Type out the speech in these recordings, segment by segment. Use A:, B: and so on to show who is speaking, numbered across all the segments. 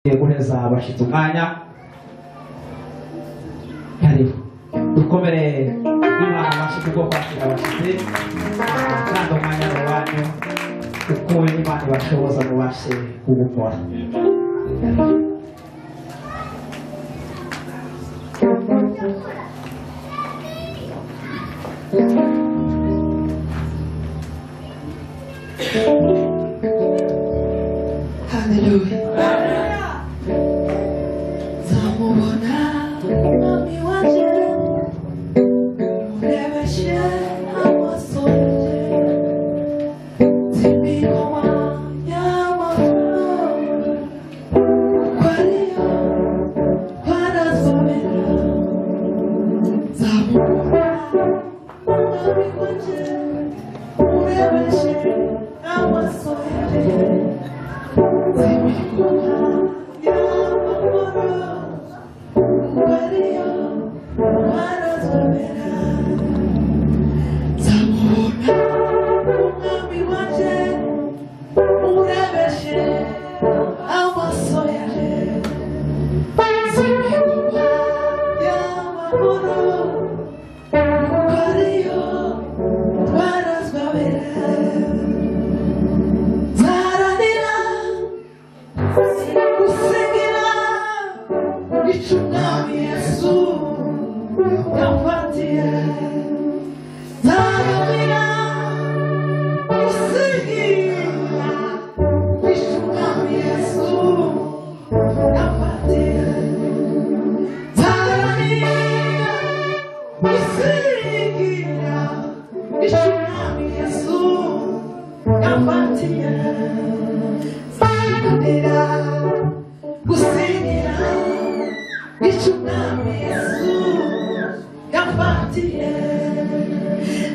A: guheza abashitsi umwanya karibu dukomere Imana amashyi kuko kwakira abashitsi kandi umwanya wanyu uko Imana ibashoboza mubashe kuwukora.
B: Hallelujah.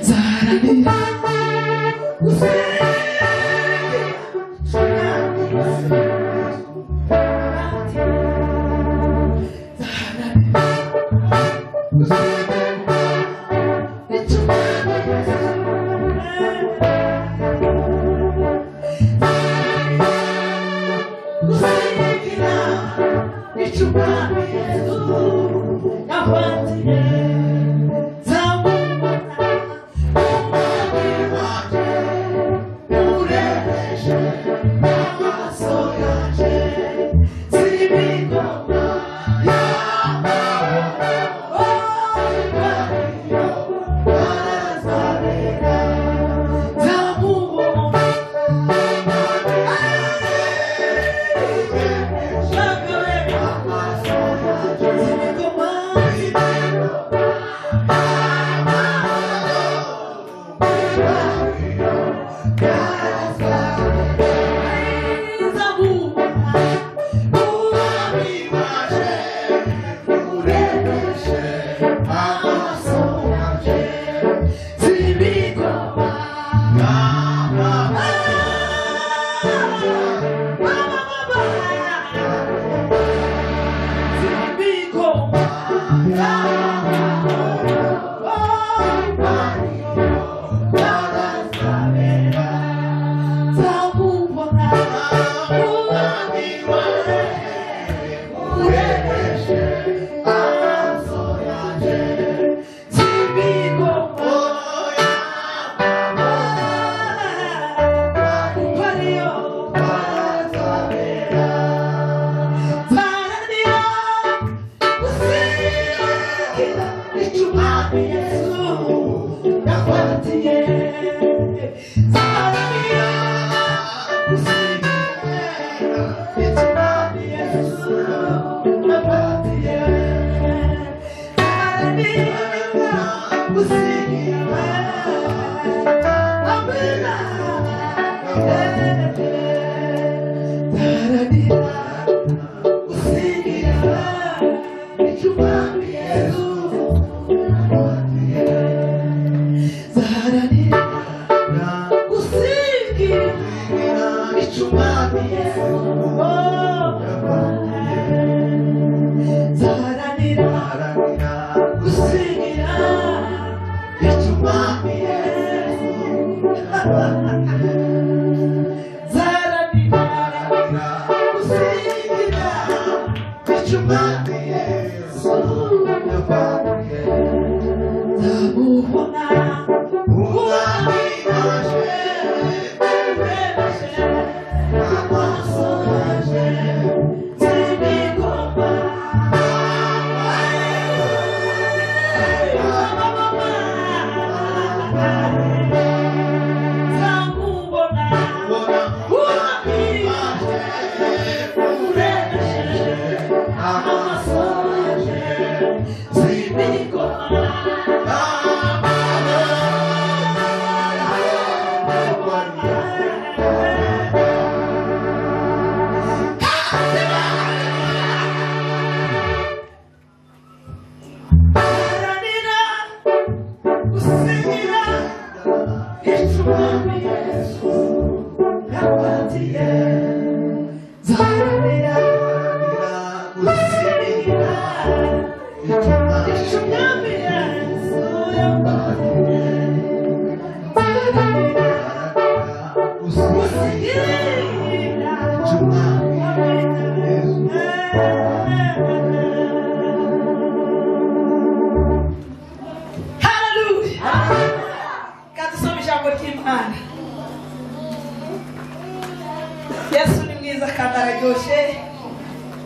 B: Zaranira,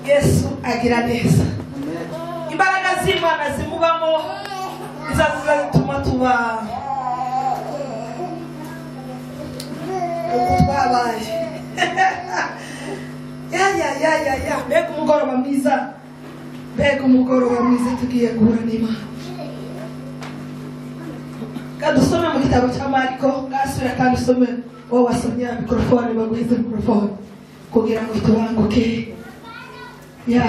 B: Yesu agira neza. Imbaraga z'Imana zimubamo izaza zituma tuba uko twabaye. Ya mbega umugoroba mwiza, mbega umugoroba mwiza tugiye guhura n'Imana. Kadusome mu gitabo cya Mariko, ngasubira kandi usome wowe wasomye mikrofone, baguhize mikrofone kugira ngo tubanguke. Ya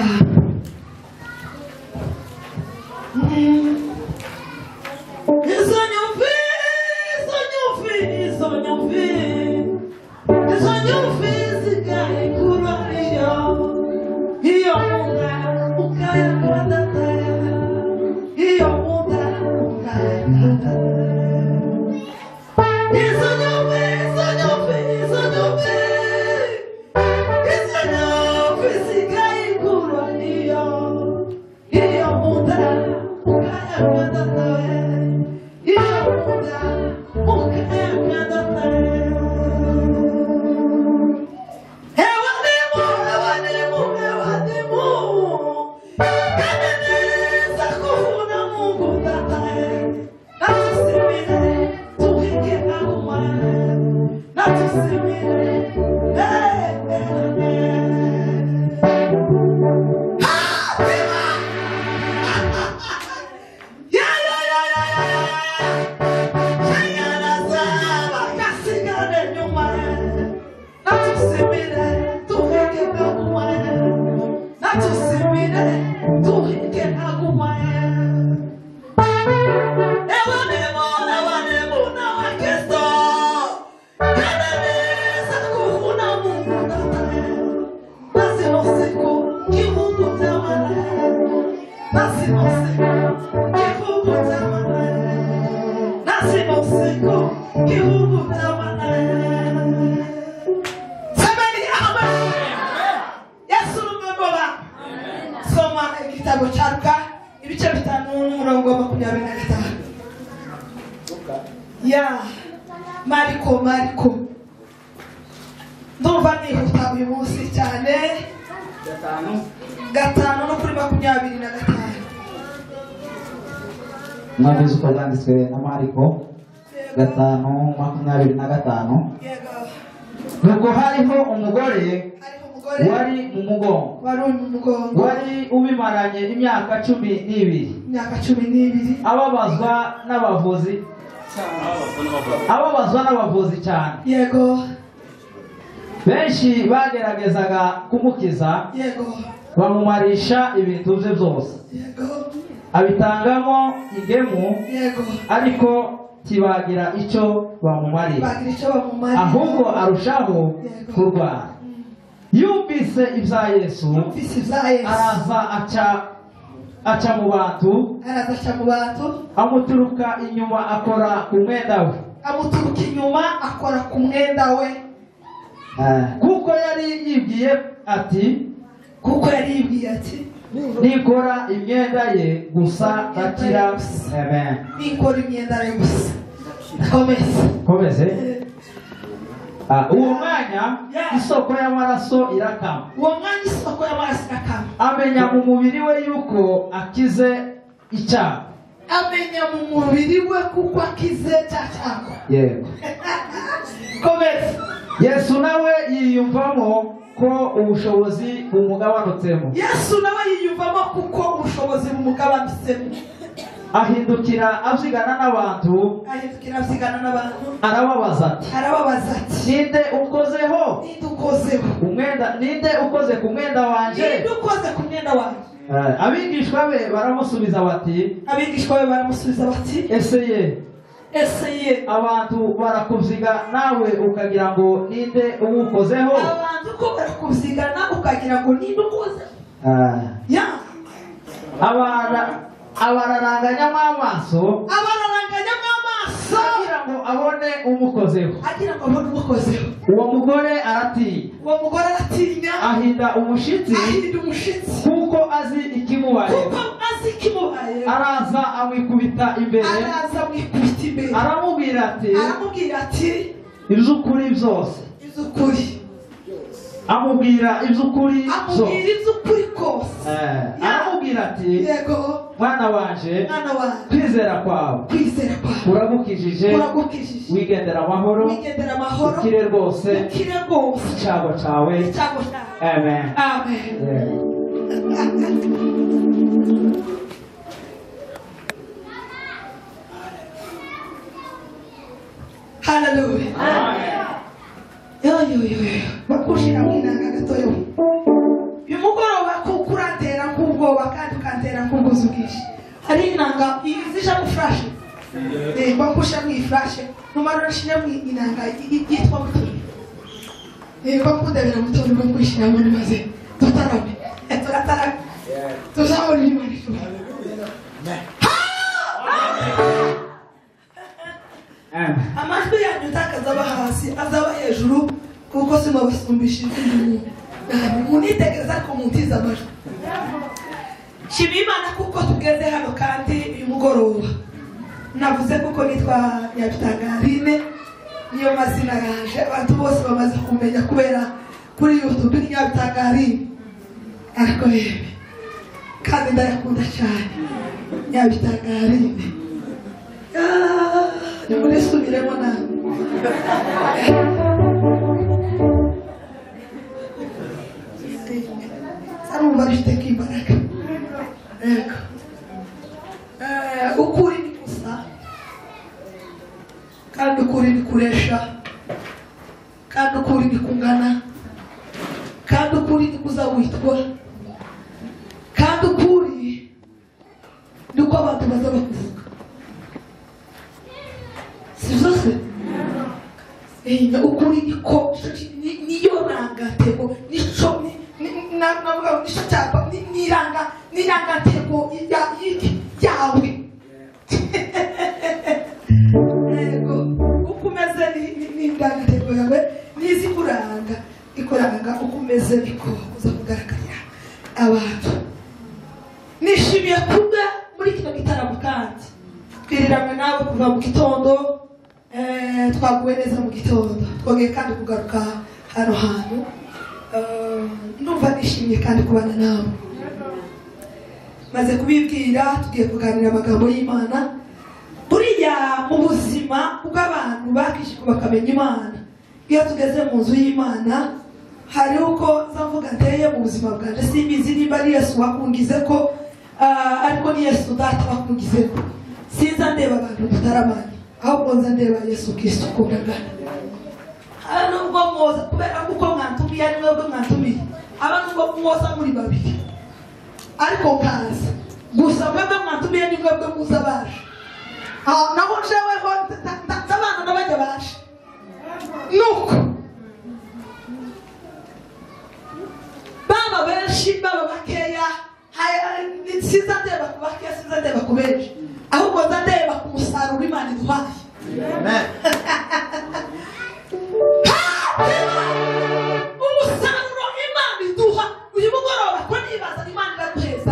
B: Mariko ndumva nihuta uyu munsi cyane. gatanu no kuri 25.
A: Mwabizi uko byanditswe na Mariko 5:25. Nuko hariho umugore wari mu mugongo, wari ubimaranye imyaka 12, ababazwa n'abavuzi cyane.
B: Yego.
A: Benshi bageragezaga kumukiza, bamumarisha ibintu bye byose, abitangamo ingemu, ariko tibagira icyo bamumarira, ahubwo arushaho kurwara. Yumvise ibya Yesu, araza aca mu bantu, amuturuka inyuma akora ku mwenda we, kuko yari yibwiye ati nikora imyenda ye gusa akira. Amen.
B: Nikora imyenda ye gusa.
A: Komeze. Uwo mwanya isoko y'amaraso irakama.
B: Uwo mwanya isoko y'amaraso irakama.
A: Amenya mu mubiri we yuko akize icyaha.
B: Amenya mu mubiri we kuko akize icyaha.
A: Yego.
B: Komeze.
A: Yesu nawe yiyumvamo ko ubushobozi bumugabanutsemo.
B: Yesu nawe yiyumvamo kuko ubushobozi bumugabanutsemo.
A: Ahindukira abyigana n'abantu. Arababaza ati ninde ukozeho? Ninde ukoze ku mwenda wanje? Abigishwa be baramusubiza bati ese ye abantu barakubyiga nawe ukagira ngo ninde uwukozeho?
B: Abantu ko barakubzigana ukagira ngo ninde ukozeho?
A: Abararanganyamo amaso agira ngo abone umukozeho. Uwo mugore aratinya ahinda umushitsi kuko azi ikimubayeho. Araza amwikubita imbere aramubwira ati iby'ukuri byose. Amubwira iby'ukuri kose. Aramubwira ati mwana wanje kwizera kwawe uragukijije wigendera amahoro ukire rwose icyago cyawe. Amen.
B: Hallelujah. Yo bakushira mwinanga gatoyo. Yumugoroba kukurantera nk'ubwoba kandi ukantera nk'ubuzukisha. Ari inanga izija mu flash. Bakusha mu flash. Numaro nshine mu inanga yitwa mutoni. Bakudabira mutoni bakushira mu maze. Tutarame. Turatara. Tuzabona imana. Amajwi yanyu utakaza hasi azaba hejuru kuko sima basumbisha izindi munitegereza ko muntiza amajwi. Shimimana kuko tugeze hano kandi uyu mugoroba navuze kuko nitwa Nyabitangarine niyo mazina yaje abantu bose bamaze kumenya kubera kuri YouTube ni Nyabitangarine. Ariko yeme kandi ndayakunda cyane Nyabitangarine. Nimuri subiremo na Sarumva rifite imbaraga. Ukuri ni gusa kandi ukuri ni kuresha kandi ukuri ni kungana kandi ukuri ni kuza witwa kandi ukuri ni uko abantu baza bakuvuga. Sivose ukuri niko niyo rangatego nico navuga nico cyapa nirangatego yawe. Ego ukumeze ni rangatego yawe nizi kuranga ikoranga ukumeze niko kuza kugaragara abantu. Nishimiye kuba muri kino gitaramo kandi twiriranywe nawe kuva mu gitondo. Twaguwe neza mu gitondo twongeye kandi kugaruka hano hantu. Ndumva nishimiye kandi kubana nawe. Maze kubibwira tugiye kuganira amagambo y'Imana. Buriya mu buzima bw'abantu bakishije bakamenya Imana, iyo tugeze mu nzu y'Imana hari uko zavuga nteye mu buzima bwanjye simbizi niba ari Yesu wakungize ko ariko ni Yesu data wakungize ko sinza ndeba abantu tutaramanye ahubwo nza ndeba Yesu Kristo kundagana. Nubwo mwoza kubera kuko mwantumiye ari mwebwe mwantumiye abantu ngo mwoza muri babiri ariko kaza gusa mwebwe mwantumiye ni mwebwe muza baje. Naho jeweho ndabana n'abajya baje nuko baba benshi baba bakeya sinza ndeba ku bakeya sinza ndeba ku benshi ahubwo nza ndeba ku musaruro Imana iduhaye. Amen. Umusaruro Imana iduha uyu mugoroba ko nibaza Imana iraduheza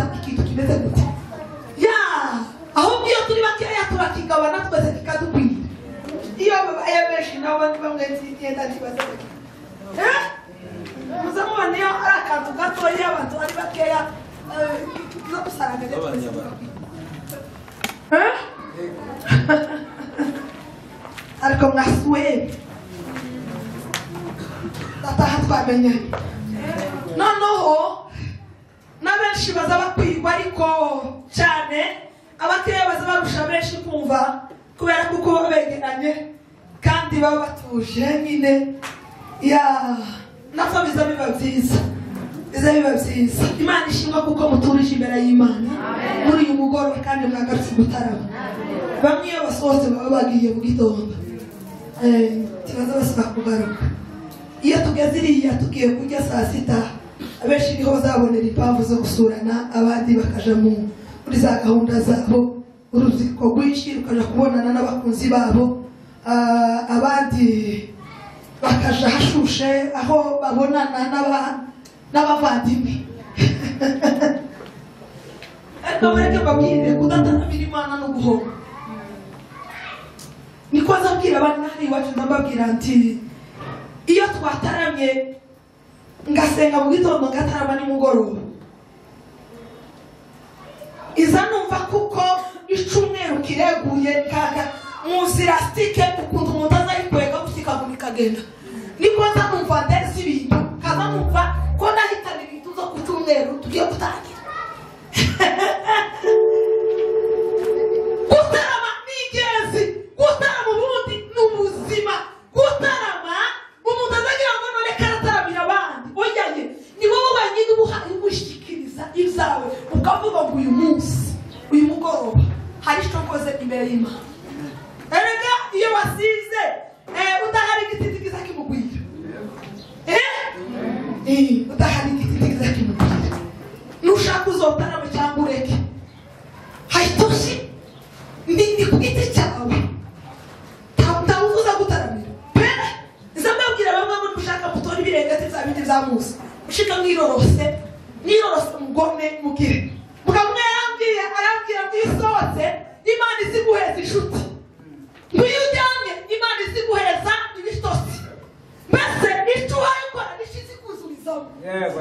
B: ngenda ndibaza muza mubona iyo ari akantu gatoya abantu ari bakeya zo gusaranga ariko mwasuwe dataha twamenyanye noneho n'abenshi baza bakwigwa ariko cyane abakeya baza barusha benshi kumva kubera kuko baba begeranye kandi baba batuje nyine nabyo biza biba byiza Imana ishimwa kuko muturije imbere y'Imana muri uyu mugoroba kandi mwagarutse gutarama bamwe iyo basohotse baba bagiye mu gitondo kibazo basaba kugaruka iyo tugeze iriya tugiye kurya saa sita abenshi niho bazabonera impamvu zo gusurana abandi bakaja muri za gahunda zabo urubyiruko rwinshi rukaja kubonana n'abakunzi babo abandi bakaja hashushe aho babonana n'abavandimwe ariko bareke babwire kudatanamira Imana no guhomba niko azabwira abana hari iwacu ndababwira nti iyo twataramye ngasenga mu gitondo ngatarama nimugoroba iza numva kuko icumweru kireguye kaga muzirastike ukuntu umuntu azayikwega gusika muri kagenda niko nza numva ndetse ibintu kaza numva ko nahitana ibintu zo kucumweru tugiye gutangira gutarama n'igezi gutarama ubundi n'ubuzima gutarama umuntu azagira ngo none karataramira abandi oyaye ni wowe wenyine ubuhaye gushikiriza ibyawe ukavuga ngo uyu munsi uyu mugoroba hari icyo nkoze imbere y'Imana erega iyo wasize udahari igiti kiza kimugwira udahari igiti kiza kimugwira nushaka uzotarama cyangwa ureke hayitoshi ndi ku giti cyawe ntawuvuza gutaramira pere iza mbabwira bamwe ngo nushaka mutora ibirengati bya bindi bya Musa ushika mwirorose mugome mugire mukamwe arambwira mwisohotse Imana iziguheza inshuti nk'iyo ujyanye Imana iziguheza ibitotsi mbese icyo uhaye ukora nishize kuzurizaho yego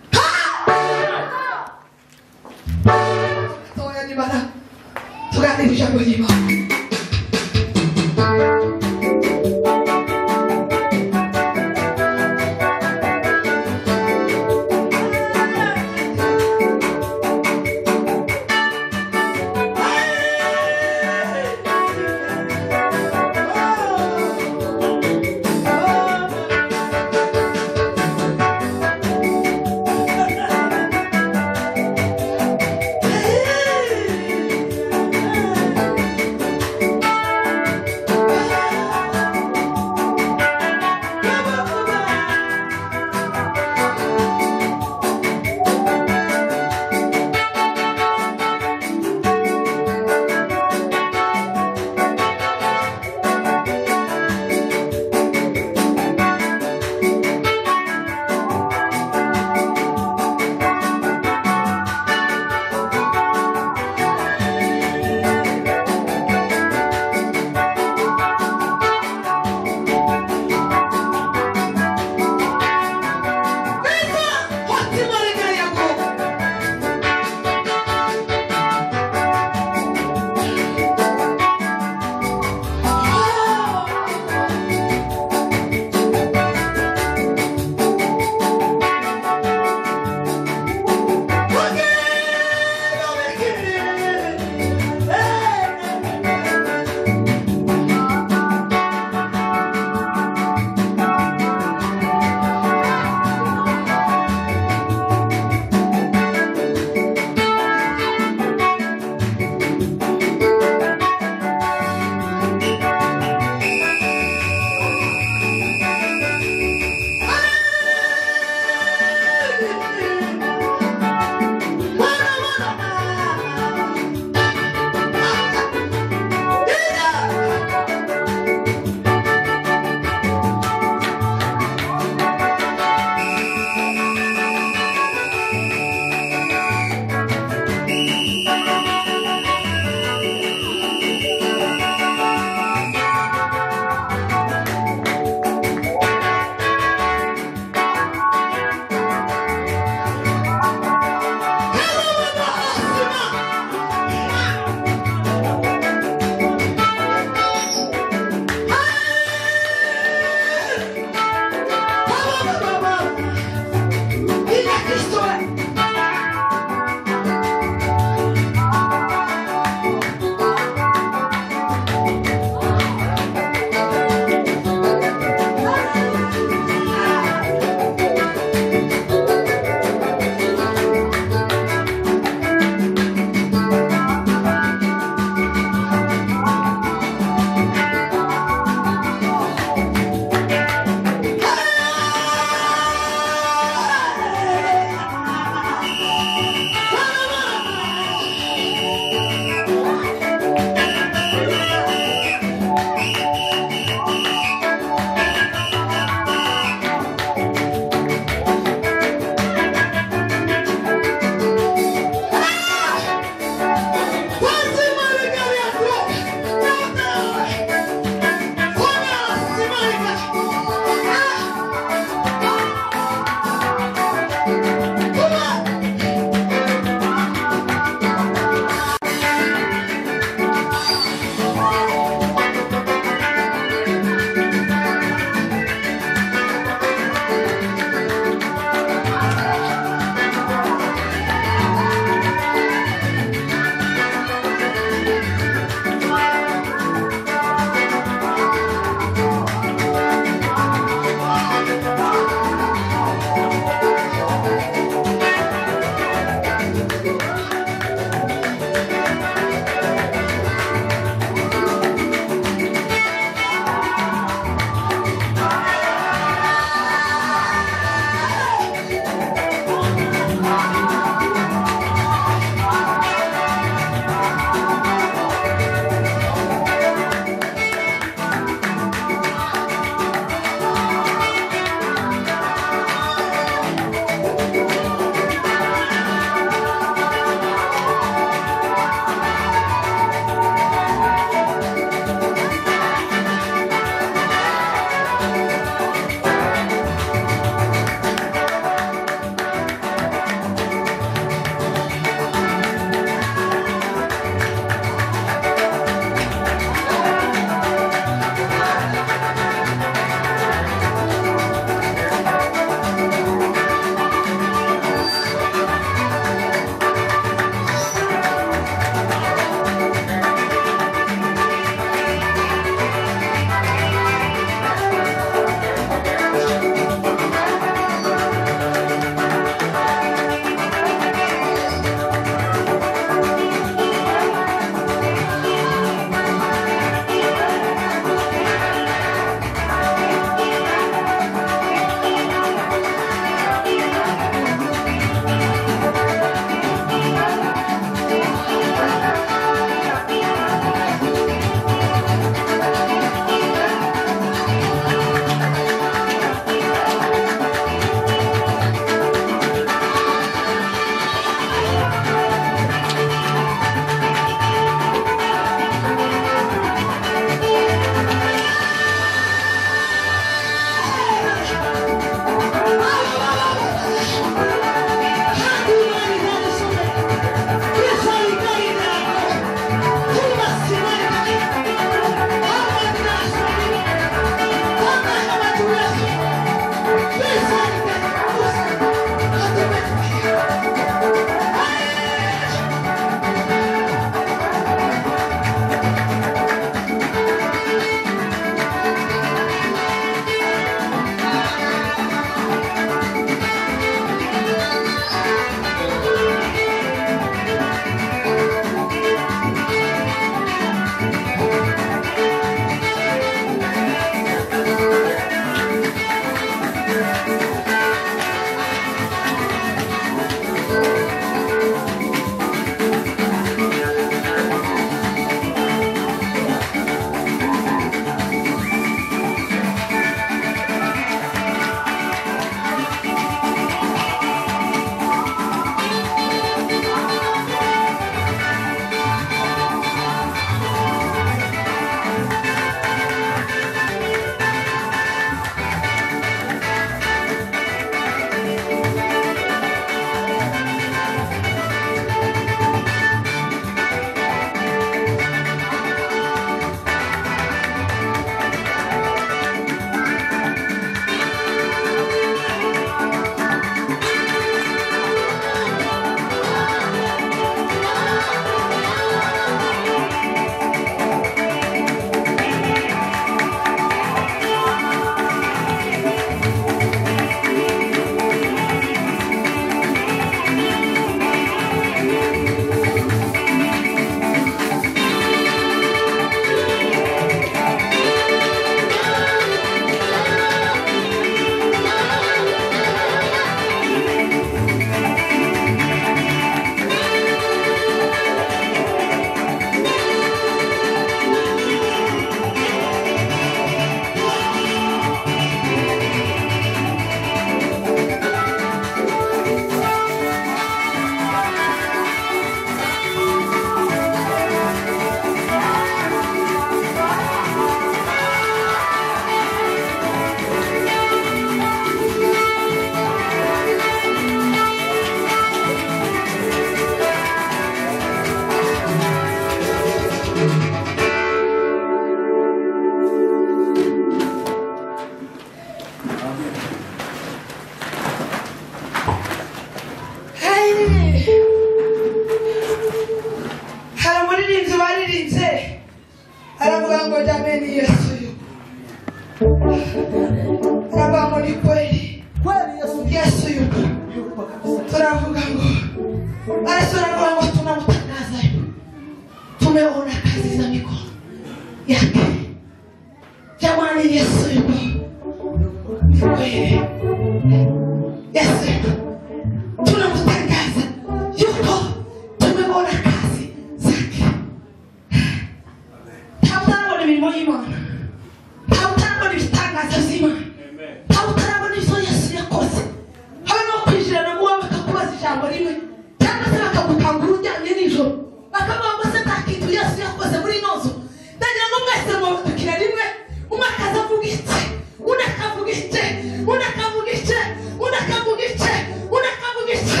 B: ijambo rimwe cyangwa se bakagukangura ujyanye nijoro bakavuga ngo se nta kintu Yesu yakoze muri ino nzu ndagira ngo mwese mubadukire rimwe umwe akazavuga iki undi akavuga iki undi akavuga iki undi akavuga iki undi akavuga iki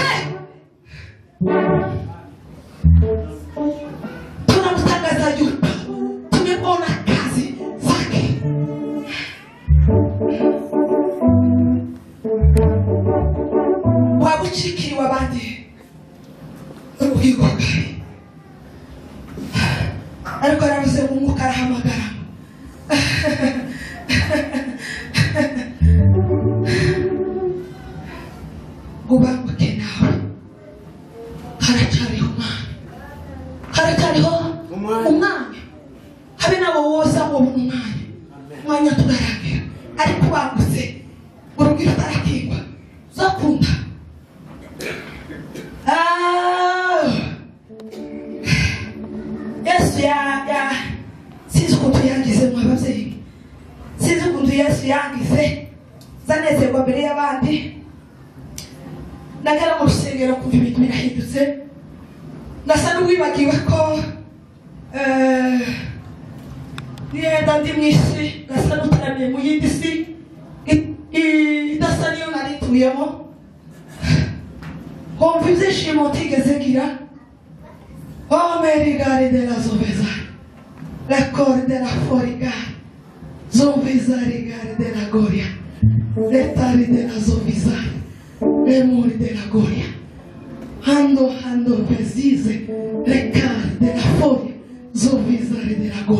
B: tunamtangaza Yuda tumeona kazi zake wabuchikiriwe abandi uruhigo bwawe ariko aravuze ngo umwuka arahamagara ubanguke nawe haracyariho umwanya habe nawe woza ngo umwanya turarangira ariko ubangutse urubwira utarakingwa uzakunda Yesu sinzi ukuntu yangize mu ababyeyi sinzi ukuntu Yesu yangize zanezerwa mbere y'abandi nagera mu rusengero kumva ibintu birahindutse ngasa n'uwibagiwe ko nienda ndi mu isi ngasa n'utaramiye mu yindi si idasa niyo nari ntuyemo kumva ibyishimo ntigeze ngira oh merigare de la zoveza la corde de la forigare zoveza rigare de la goria letari de la zovizare memori de la goria hando pesize le carte de la foria zovizare de la go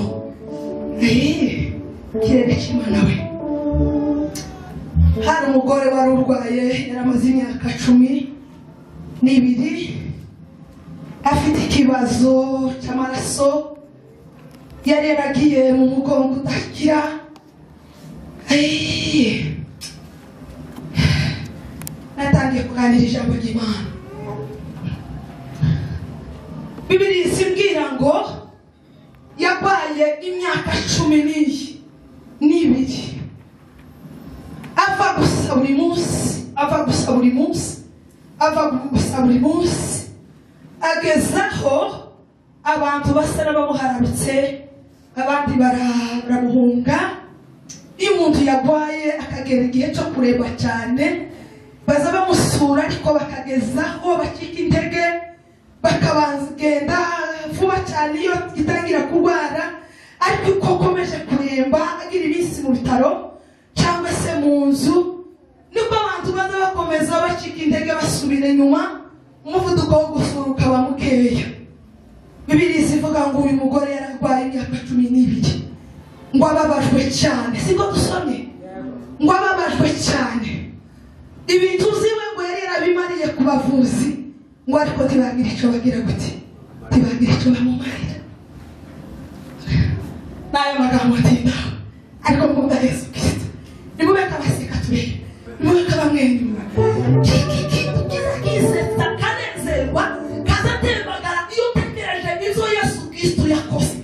B: kirere cy'Imana we hari umugore wari urwaye yaramaze imyaka 12 afite ikibazo cy'amaraso yari yaragiye mu mugongo udakira natangiye kuganira ijambo ry'Imana Bibiliya isimbwira ngo yabaye imyaka 12 ava gusa buri munsi agezaho abantu basara bamuharabitse abandi baramuhunga iyo umuntu yagwaye akagera igihe cyo kureba cyane baza bamusura ariko bakagezaho bakika intege bakabagenda vuba cyane iyo gitangira kurwara ariko uko akomeje kuremba agira iminsi mu bitaro cyangwa se mu nzu niko abantu baza bakomeza bakika intege basubira inyuma umuvuduko wo gufuruka wa mukeya Bibiliya ivuga ngo uyu mugore yararwaye imyaka 12 ngo ababajwe cyane siko dusomye ngo ababajwe cyane ibintu ziwe ngo yari yarabimariye ku bavuzi ngo ariko tibagira icyo bagira gute tibagira icyo bamumarira nayo magambo atinda ariko mukunda Yesu Kristo nimubeka baseka turebe nimubeka bamwenyura kiza kanezerwa kazatembagara iyo utegereje izo Yesu Kristo yakoze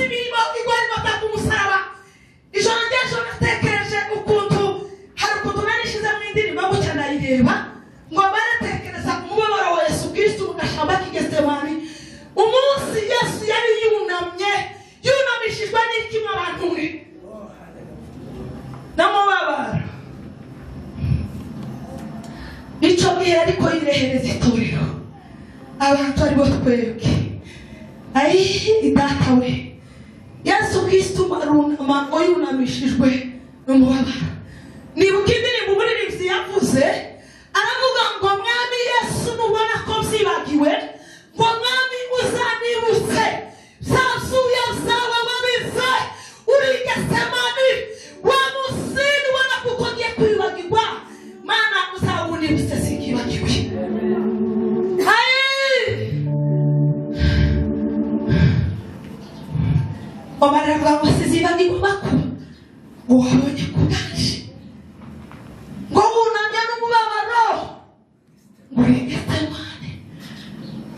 B: imirimo igwari bataka umusaraba ijoro ry'ejo natekereje ukuntu hari ukuntu narishize mu indirimbo gutya nayireba ngo baratekereza ku mubabaro wa Yesu Kristo mu gashamba k'Getsemani umunsi Yesu yari yunamishijwe n'ikimo abantu mwe n'amubabaro icyo gihe ariko yirehereza itorero abantu ari bo twebwe idata we Yesu Kristo marunama yunamishijwe n'umubabaro nibuka indirimbo umuririmbyi yavuze aravuga ngo mwami Yesu nubona ko byibagiwe ngo mwami uzanibutse zasuye zawe wabize uri Getsemani wa musini wana kuko ngiye kwibagirwa mana uzawunibutse sikibagiwe Omara ngo sizibagirwa bakuru ngo wabonye kudaje ngo unamya n'umubabaro ngo uri Getsemani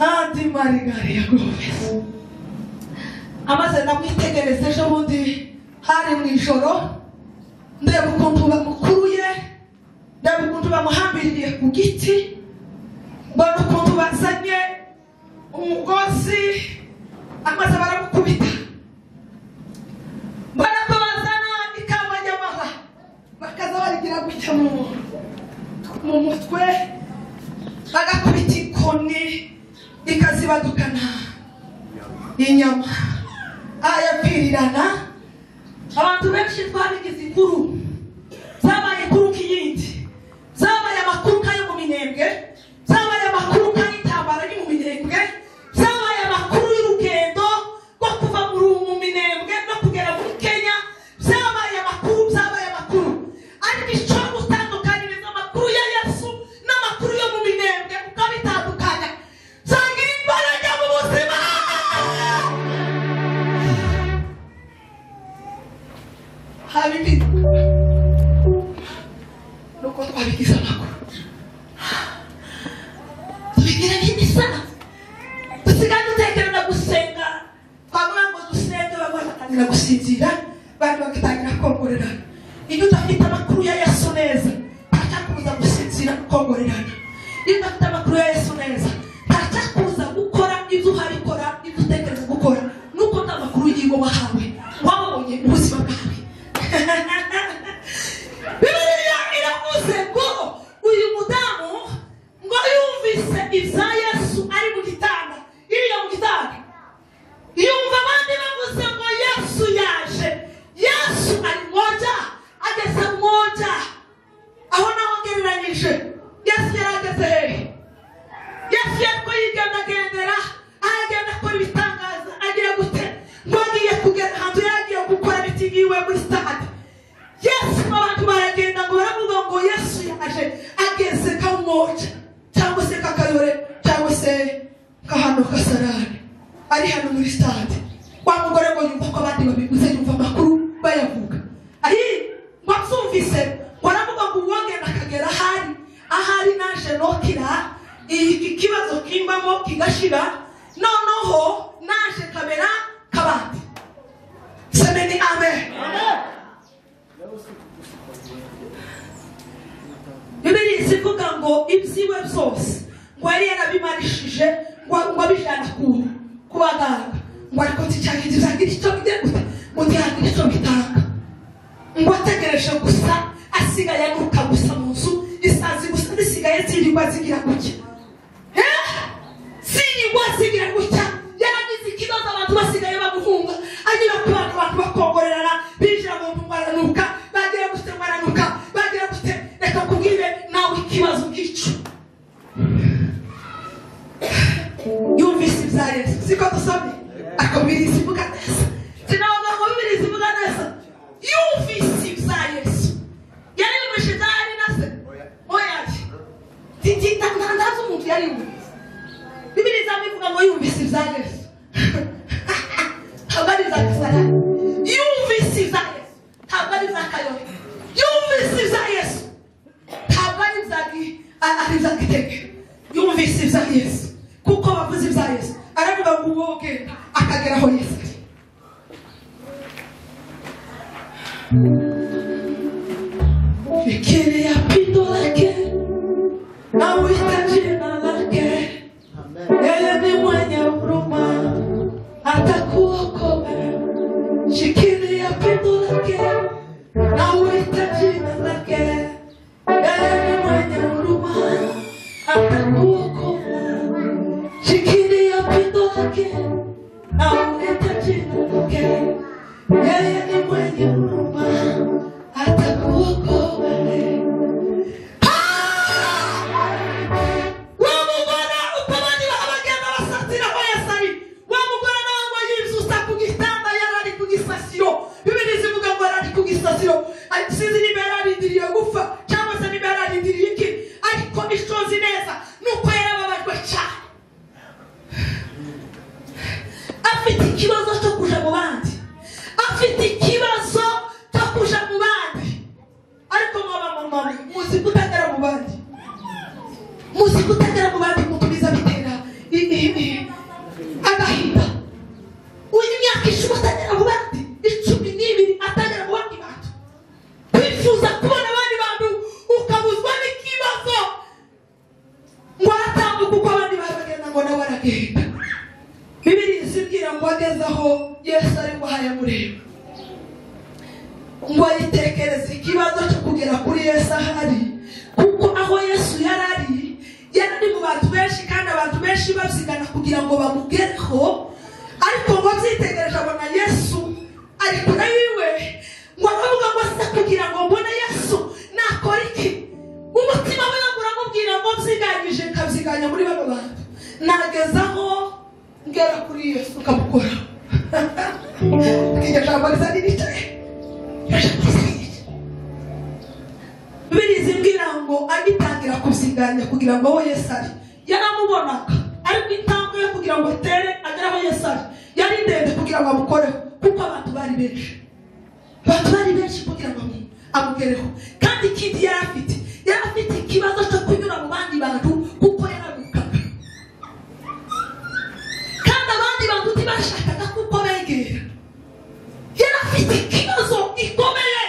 B: andi marigari ya Gomez amaze namwitegereza ejo bundi hari mu ijoro ndeba ukuntu bamukuruye ndeba ukuntu bamuhambira giti, mbona ukuntu bazanye umugozi amaze baramukubita, mbona ko bazana ikamba ry'amara bakaza barigira gutya mu mutwe, bagakubita ikoni ikazibadukana inyama ayapfirirana. Abantu benshi twabigize inkuru, zabaye inkuru k'iyindi, zabaye amakuru kayo mu minembwe, zabaye amakuru k'intambara ari mu minembwe, zabaye amakuru y'urugendo rwo kuva mu minembwe no kugera muri Kenya, zabaye amakuru. Ariko icyo gutandukanyiriza amakuru ya Yesu n'amakuru yo mu minembwe ukabitandukanya, zangira imbaraga mu buzima. Habibi nuko twabigize amakuru, tubigira nk'imisa, dusigaye dutekereza gusenga, twavuga ngo dusenge, bamwe bagatangira gusinzira, bandi bagatangira kongorerana. Iyo udafite amakuru ya Yesu neza, ntacyakubuza gusinzira kongorerana. Iyo udafite amakuru ya Yesu neza, ntacyakubuza gukora ibyo uharikora, ibyo utekereza gukora, nuko nta makuru y'ingo wahawe wabonye ubuzima bwawe. Bibiliya iravuze ngo uyu mudamu ngo yumvise ibya Yesu ari mu gitanda, iriya mu gitanda yumva abandi bavuze ngo Yesu yaje, Yesu ari moja, ageze moja. Aho naho ngereranyije, Yesu yarageze hehe? Yesu yariko yigendagendera, agenda akora ibitangaza, agira gute ngo agiye kugera hantu yagiye gukora bitigiwe muri stade. Yesu abantu baragenda ngo baravuga ngo Yesu yaje, ageze kamoja cyangwa se kakayore cyangwa se kahano kasarane, ari hano muri stade. Wa mugore ngo yumva ko abandi babiguze, yumva amakuru bayavuga, wabyumvise waravuga ngo uwongera akagera ahari naje nokira iki kibazo kimbamo kigashira, noneho naje kamera kabandi. Semeni amen. Bibiliya ivuga ngo ibyiwe byose ngo yari yarabimarishije ngo abijana ku baganga, ngo ariko ticyagize uzagira icyo bigiye gute, ngo ntiyagira icyo bitanga, ngo ategereje gusa, asigaye aguruka gusa mu nzu, isazi gusa zisigaye zirirwa zigira gutya, zirirwa zigira gutya. Yaragize ikibazo, abantu basigaye bamuhunga, agira ku abantu bakongorerana, binjira mu nzu baranuka, bagira gute baranuka, bagira gute. Reka kubwire nawe ikibazo nk'icyo. Yumvise ibya Yesu, siko dusomye akabiriza ivuga neza, sinavuga ngo bibiriza ivuga neza. Yumvise ibya Yesu, yari yumvise idahari na se oyaje ntazi umuntu yari yumvise. Bibiliya ivuga ngo yumvise ibya Yesu, ntabwo ari iza Kasarani. Yumvise ibya Yesu, ntabwo ari iza Kayore. Yumvise ibya Yesu, ntabwo ari iza Gitega. Yumvise ibya Yesu, kuko bavuze ibya Yesu aravuga ngo uwo genda akagera aho Yesu ari. Fikiria pindo lake na uhitaji jina lake, yeye ni mwenye huruma atakuokoa. Shikilia pindo lake na uhitaji jina lake, yeye ni mwenye huruma atakuokoa. Shikilia pindo lake na uhitaji jina lake, yeye ni mwenye huruma atakuokoa. Wamugora utabandi abagenda basatira aho Yesu ari. Wamugora nawe ngo yizusa ku gitanda, yarari ku gisasiro. Bibiliya ivuga ngo yarari ku gisasiro, sinzi niba yararindiriye gupfa cyangwa se niba yararindiriye iki, ariko ishozi neza nuko yarababajwe cyane, afite ikibazo cyo kuja mu bandi, afite ikibazo cyo kuja mu bandi. Ariko mwaba muzi kutagera mu bandi, muzi kutagera mu bandi mutubiza bitera agahinda. Uyu myaka icumi atagera mu bandi, 12 atagera mu bandi bantu, wifuza kubona abandi bantu ukabuzwa n'ikibazo adahari, kuko aho Yesu yarari mu bantu benshi, kandi abantu benshi babyigana kugira ngo bamugereho, ariko ngo byitegereje abona Yesu ari kure yiwe, ngo aravuga ngo se kugira ngo mbone Yesu nakora iki? Umutima we uramubwira ngo byiganyije kabyiganya muri bano bantu, nagezaho ngera kuri Yesu kamukora. Kijya jambo rizani bicaye birizimbwira ngo agitangira kubyiganya kugira ngo aho Yesu ari yaramubonaga, ariko intambwe yo kugira ngo atere agere aho Yesu ari yari ndende kugira ngo amukoreho, kuko abantu bari benshi kugira ngo amugereho. Kandi ikindi yari afite ikibazo cyo kunyura mu bandi bantu, kuko yarabukaga, kandi abandi bantu ntibashakaga kuko begera. Yari afite ikibazo gikomeye,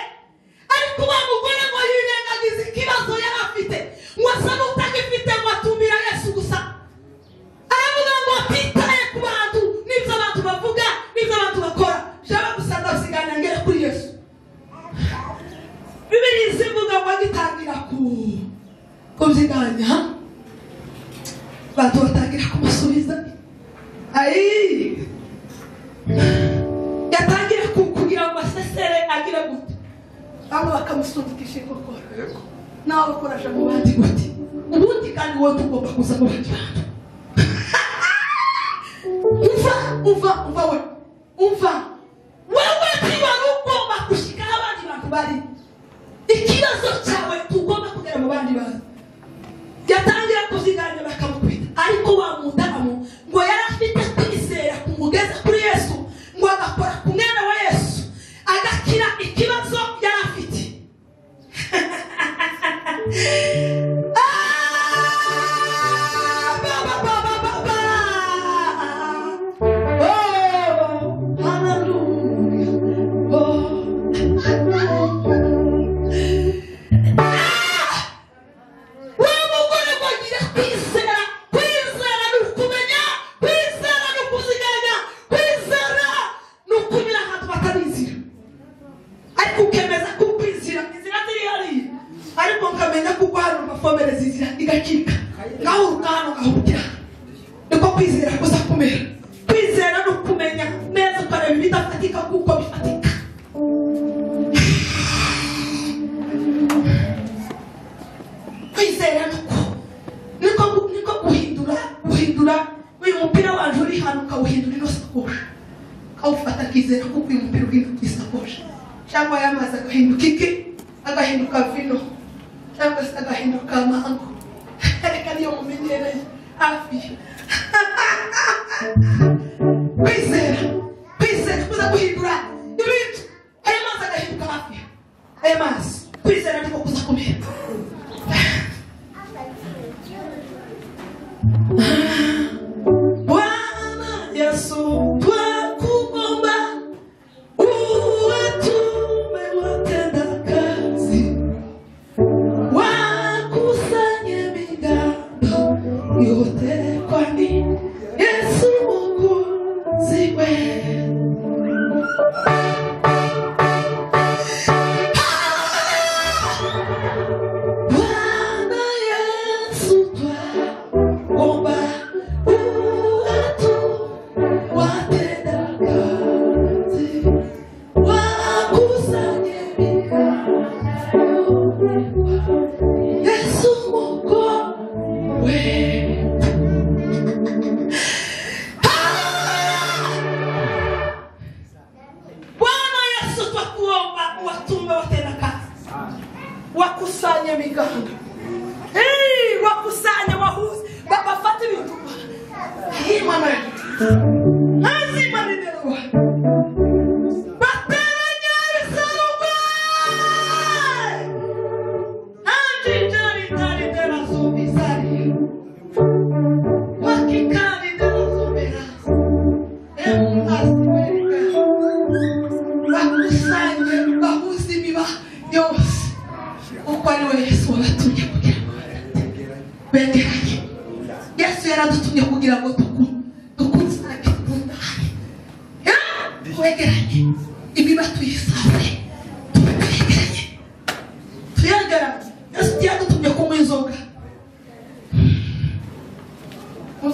B: ariko wa mugore ngo yirengagize ikibazo yari afite, ngo asa n'utagifite, ngo atumira Yesu gusa. Aravuga ngo atitaye ku bantu n'ibyo abantu bavuga n'ibyo abantu bakora, jewe gusa ndabyigana ngere kuri Yesu. Bibiliya ivuga ngo agitangira kubyiganya, abantu batangira kumusubiza. Yatangira kugira ngo asesere agire gute, abo bakamusundikisha inkokora, nawe ukoresha mu bandi gute, ubundi kandi wowe tugomba kuza mu bandi bantu. Umva wewe ntibari ugomba gushika aho abandi bantu bari, ikibazo cyawe tugomba kugera mu bandi bantu. Yatangira kuziganya bakamukubita, ariko wa mudamu ngo yari afite kwizera kumugeza kuri Yesu, ngo agakora ku mwenda wa Yesu agakira ikibazo yari afite.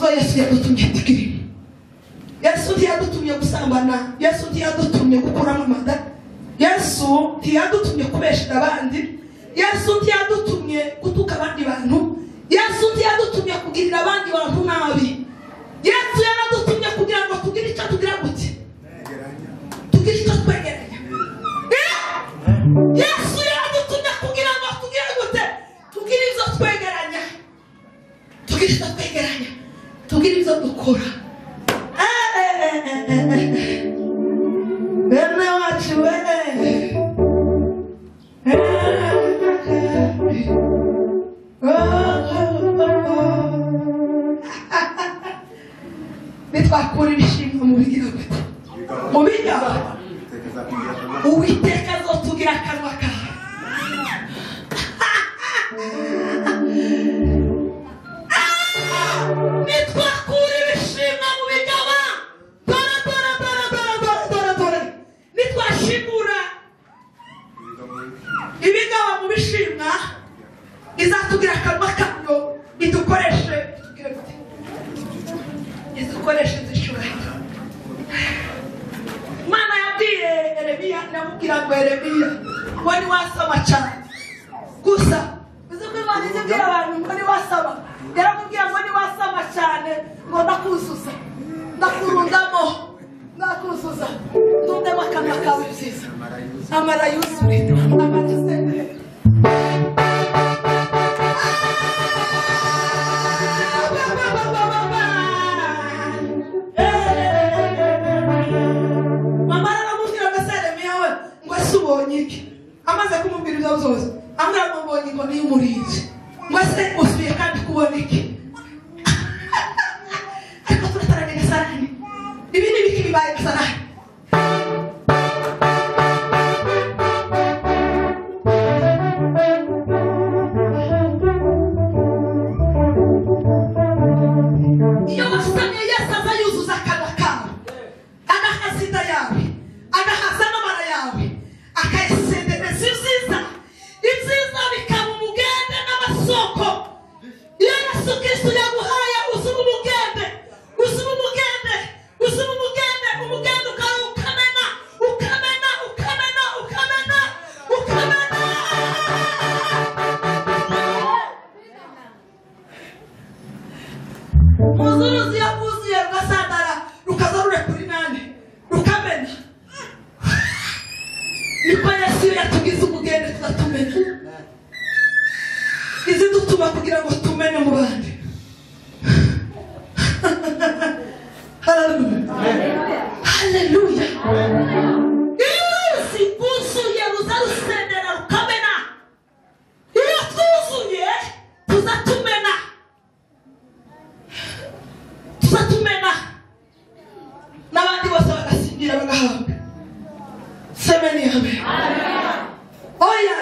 B: uko Yesu yadutumye tikiri. Yesu ntiyadutumye gusambana, Yesu ntiyadutumye gukuramo amada, Yesu ntiyadutumye kubeshya abandi, Yesu ntiyadutumye gutuka abandi bantu, Yesu ntiyadutumye kugirira abandi bantu nabi. Yesu yaradutumye kugira ngo tugire icyo tugira gute, tugire icyo twegeranya. Yesu yaradutumye kugira ngo tugire gute, tugire ibyo twegeranya, tugire icyo twegeranya, tugire ibyo dukora. Bene wacu we nitwakura ibishimwa mu bigira gute, mu bigira Uwiteka azotugira akanwa kawe. Nitwakura ibishimwa mu bigaba, dore nitwashimura ibigaba mu bishimwa, izatugira akanwa kayo, idukoreshe idukoreshe zishurahira. Mana yabwiye Yeremiya, ndamubwira ngo Yeremiya wari wasaba cyane gusa uzi ko Imana izibwira abantu ngo ni wasaba, yaramubwira ngo ni wasaba cyane ngo ndakuzuza, ndakurundamo, ndakuzuza, ndundemo akanwa kawe byiza, amara yuzure, amara yuzure. Amaze kumubwira ibyo byose, ambwira ngo mbonye ngo ni umurinzi, ngo se usubiye kandi kubona iki? Ariko turatarana gasarani, ibi ni biki bibaye gasarani? Iyo wasamye Yesu aza yuzuza akanwa kawe, agahaza inda yawe, agahaza n'amara yawe, akayisendereza ibyiza, ibyiza bikaba umugende n'amasoko. Iyo Yesu Kristo yaguhaye uzuma umugende, uzuma umugende, uzuma umugende, umugende ukawe ukamena, ukamena, ukamena, ukamena, ukamena. Muzuruzi yavuzuye rugasandara, rukaza rurekura nane, rukamena. Niko Yesu yatugize umugende tuzatumena, izi dutuma kugira ngo tumene mu bandi. Haleluya, haleluya. Iyo twuzuye ruza rusendera rukamena, iyo twuzuye tuzatumena, tuzatumena, n'abandi bose bagasingira bagahabwa. Semeni amen. Oya,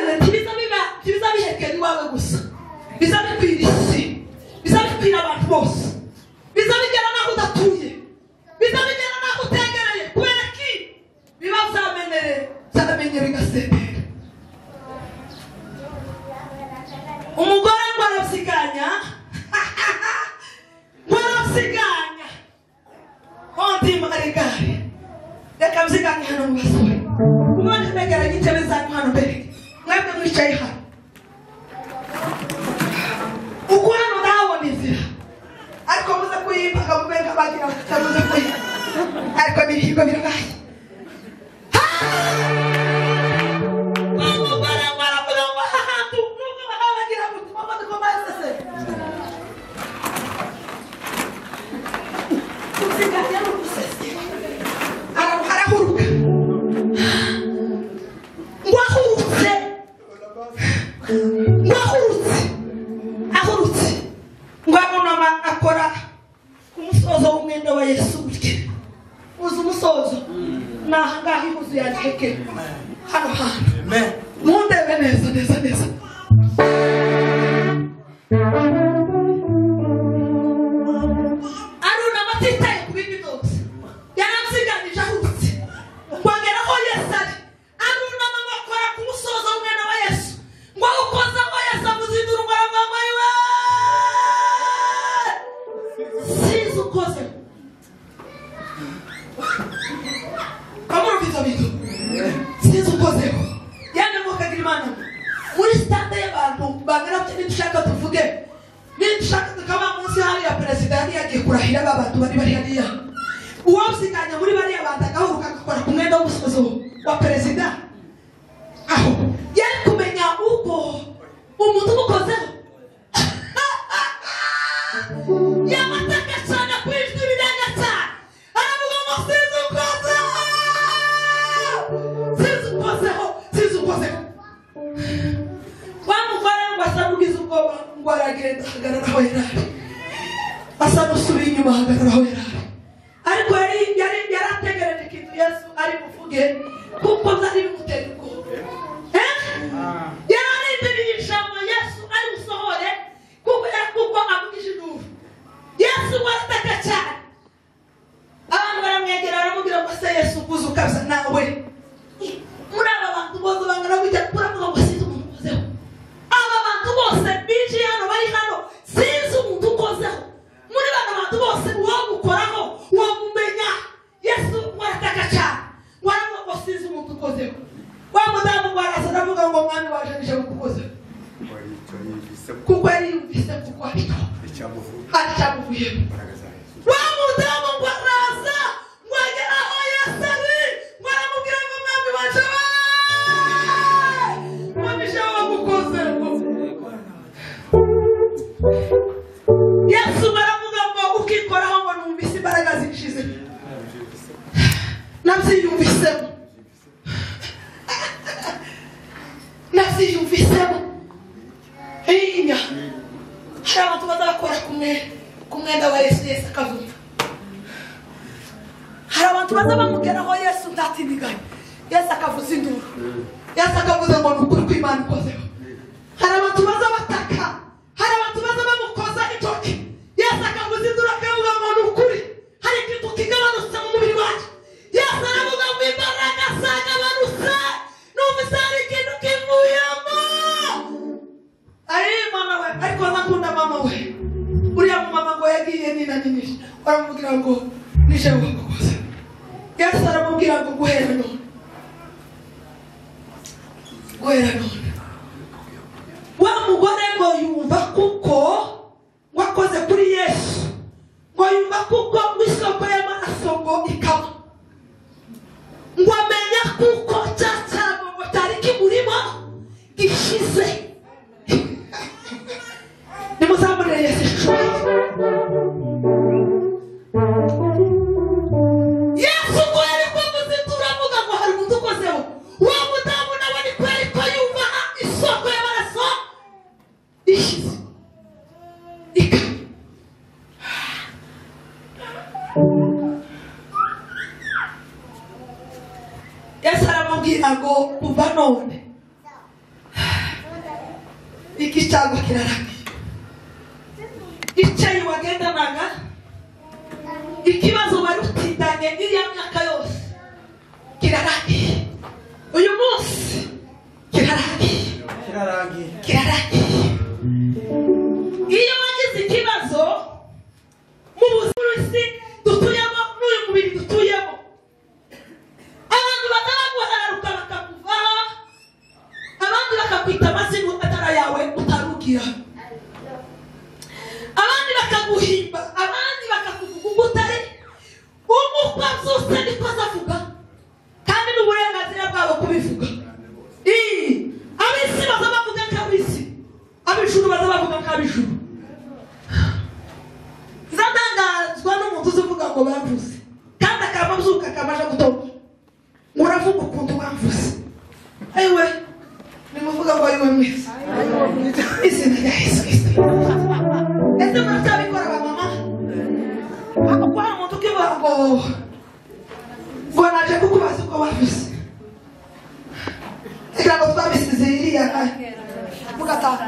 B: tibiza bihekera iwawe gusa, biza bikwira isi, biza bikwira abantu bose, biza bigera naho udatuye, biza bigera naho utegereye. Kubera ki biba byamenye bigasendera. Umugore ngo arabyiganya, ngo arabyiganya, ondi marigari, reka byiganya hano mu basore. Umwana megera n'intebe zanyu hano mbere, mwebwe mwicaye hano. Uko hano ndabona inzira, ariko muze kuyimpaga mube nk'abagira ngo tutamuze kuyiha, ariko n'ibihingwa birabaye. Ahurutse ngo abunama akora umusozo w'umwenda wa Yesu gutya, uzi umusozo naha ngaho ihuzu yagiheke hano hantu. Mundebe neza neza neza. Arunama atitaye ku bindi byose, yaramziganije ahurutse ngo agera aho Yesu ari. Arunama bakora ku musozo w'umwenda wa Yesu, ngo ukoza ngo Yesu amuzindura umwara ngo iwe si bangana byo dushaka tuvuge dushaka tukaba munsi hari ya president yagiye kurahira abantu bari bari hariya uwabyiganya muri bari abantu agahuruka akakora ku mwenda w'umusozo wa president aho yari kumenya uko umuntu ukozeho yamataka cyane kwijwi riranga cyane aravuga ngo sizukozeho wamugore ngo asanugize ubwoba ngo aragenda ahagarara aho yarari asa n'usubira inyuma ahagarara aho yarari ariko yari ategereje ikintu Yesu ari buvuge kuko byari bimutera ubwoba yari arindiriye ijambo Yesu ari busohore kuko amugije induru Yesu warataka cyane abantu baramwegera baramubwira ngo se Yesu kuza ukabya nawe muri aba bantu bose bangana gutya turavuga ngo sinzi umuntu ukozeho aba bantu bose binjiye hano bari hano sinzi umuntu ukozeho muri bano bantu bose uwo gukoraho uwo mumenya Yesu warataka cyane waravuga ngo sinzi umuntu ukozeho wa mudamu baraza aravuga ngo mwami waje nije kukukozeho kuko yari yumvise kuko icyamuvuye wa mudamu ngo araza ngo agera aho Yesu ari ngo aramubwira ngo mwami waje mwamisha wagukozeho Yesu baravuga ngo ukikoraho ngo numvise imbaraga zishize nabyiyumvisemo Iya hari abantu bazakora ku mwenda wa Yesu akavumva hari abantu baza bamugeraho Yesu ndatindiganya Yesu akavuza induru Yesu akavuza ngo nukuri kw'Imana ikozeho hari abantu baza bataka hari abantu baza bamukoza intoki Yesu akavuza induru akavuga ngo nukuri hari ikintu kigabanutse mu mubiri wacu Yesu aravuga ngo imbaraga zagabanutse numvise hari ikintu kivuyemo mama we ariko nakunda mama we uriya mama ngo yagiye nina ninisha baramubwira ngo nije wagukoze Yesu aramubwira ngo guhera none wa mugore ngo yumva kuko wakoze kuri Yesu ngo yumva kuko wisoko y'amaraso ngo ikaba ngo amenya kuko cyacyabo ngo cyari kimurimo gishize nimuzamurire Yesu ishoboye Yesu ngo yari kuvuze turavuga ngo hari umuntu ukozeho wa mudamu nawe ni kweri ko yumva isoko y'amaraso ishize Yesu aramubwira ngo kuva none iki cyago kirarangiye icyayi wagendanaga ikibazo wari utindanye iriya myaka yose kirarangiye uyu munsi kirarangiye iyo wagize ikibazo mu buzima isi dutuyemo n'uyu mubiri dutuyemo abantu bataraguhararuka bakakuvaho abandi bakakwita amazina atara yawe utarugira abandi bakaguhimba abandi bakakuvuga ubutare umukwa byose niko azavuga kandi n'uburenganzira bwabo kubivuga ab'isi baza bavuga nk'ab'isi ab'ijuru baza bavuga nk'ab'ijuru nzadangazwa n'umuntu uzivuga ngo bavuze kandi akamabyuka akamaja gutoka uravuga ukuntu bavuze ewe nimuvuga ngo ariwe mwiza izina rya Yesu Kristo ese muracyabikora abamama ako kwa muntu ukivuga ngo naje kukubaza uko bavuze kugira ngo twabisize iriya mugatanga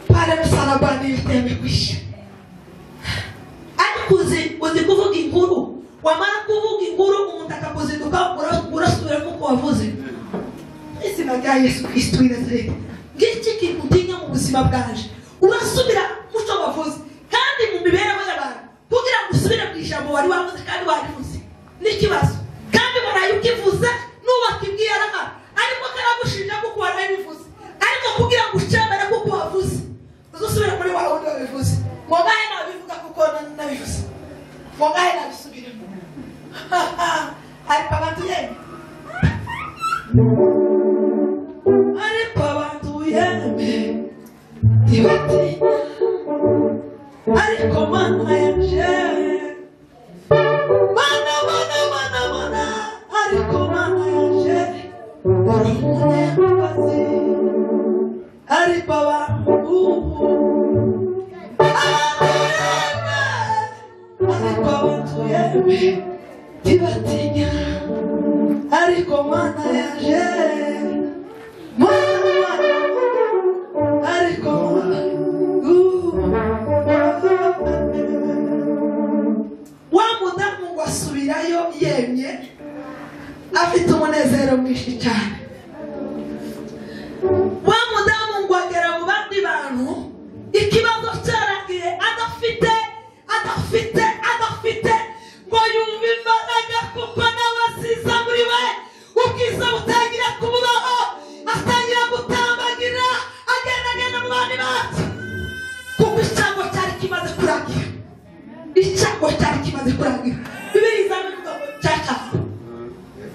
B: pale msalabani yote yamekwisha ariko uzi kuvuga inkuru wamara kuvuga inkuru umuntu akakuzinduka urasubira kuko wavuze izina rya Yesu Kristo w'i Nazareti ngiki kintu utinya mu buzima bwaje urasubira muco wavuze kandi mu mibereho y'abantu kugira ngo usubire mu ijambo wari wavuze kandi warivuze n'ikibazo kandi baraye ukivuze n'uwakibwiye arahari ariko karagushinja kuko warabivuze ariko kugira ngo ucemere kuko wavuze uzusubira muri wa wundi wabivuze ngo ngahe nabivuga kuko nabivuze ngo ngahe nabisubiremo ariko abantu yemwe ariko abantu yemwe ntibatinya ariko mana yanje mana ariko mana yanje urumwe ariko abantu ariko abantu yemwe ntibatinya ariko mana yanje ariko wa mudamu ngo asubirayo yemye afite umunezero mwinshi cyane. Wa mudamu ngo agera mu bandi bantu ikibazo cyaragiye adafite ngo yumva imbaraga kuko n'abasiza muri we ubwiza butangira kumubaho atangira gutambagira agenda mu bandi bati kuko icyago cyari kimaze kurangira Bibiri izabivuga ngo cyacafu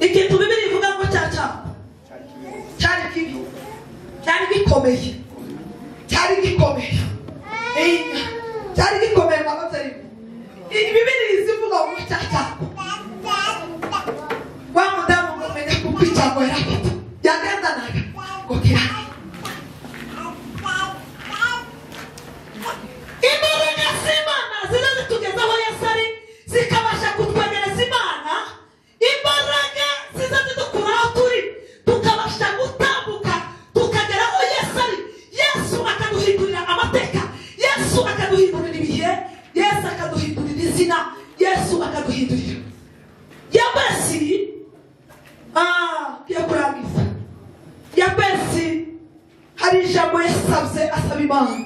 B: ikintu Bibiri ivuga ngo cyacafu cyari kibi cyari gikomeye cyari gikomeye mabazari Bibiri izivuga ngo cyacafu wa mudamu ngo menya kuko icyago yarafite yagendanaga ngo kirari imbaraga z'Imana ziza zitugezaho Yesu ari zikabasha kutwegereza Imana imbaraga ziza zidukura aho turi tukabasha gutambuka tukagera aho Yesu ari Yesu akaduhindurira amateka Yesu akaduhindurira ibihe Yesu akaduhindurira izina Yesu akaduhindurira Yabesi yakurangiza Yabesi hari ijambo yasabye asaba Imana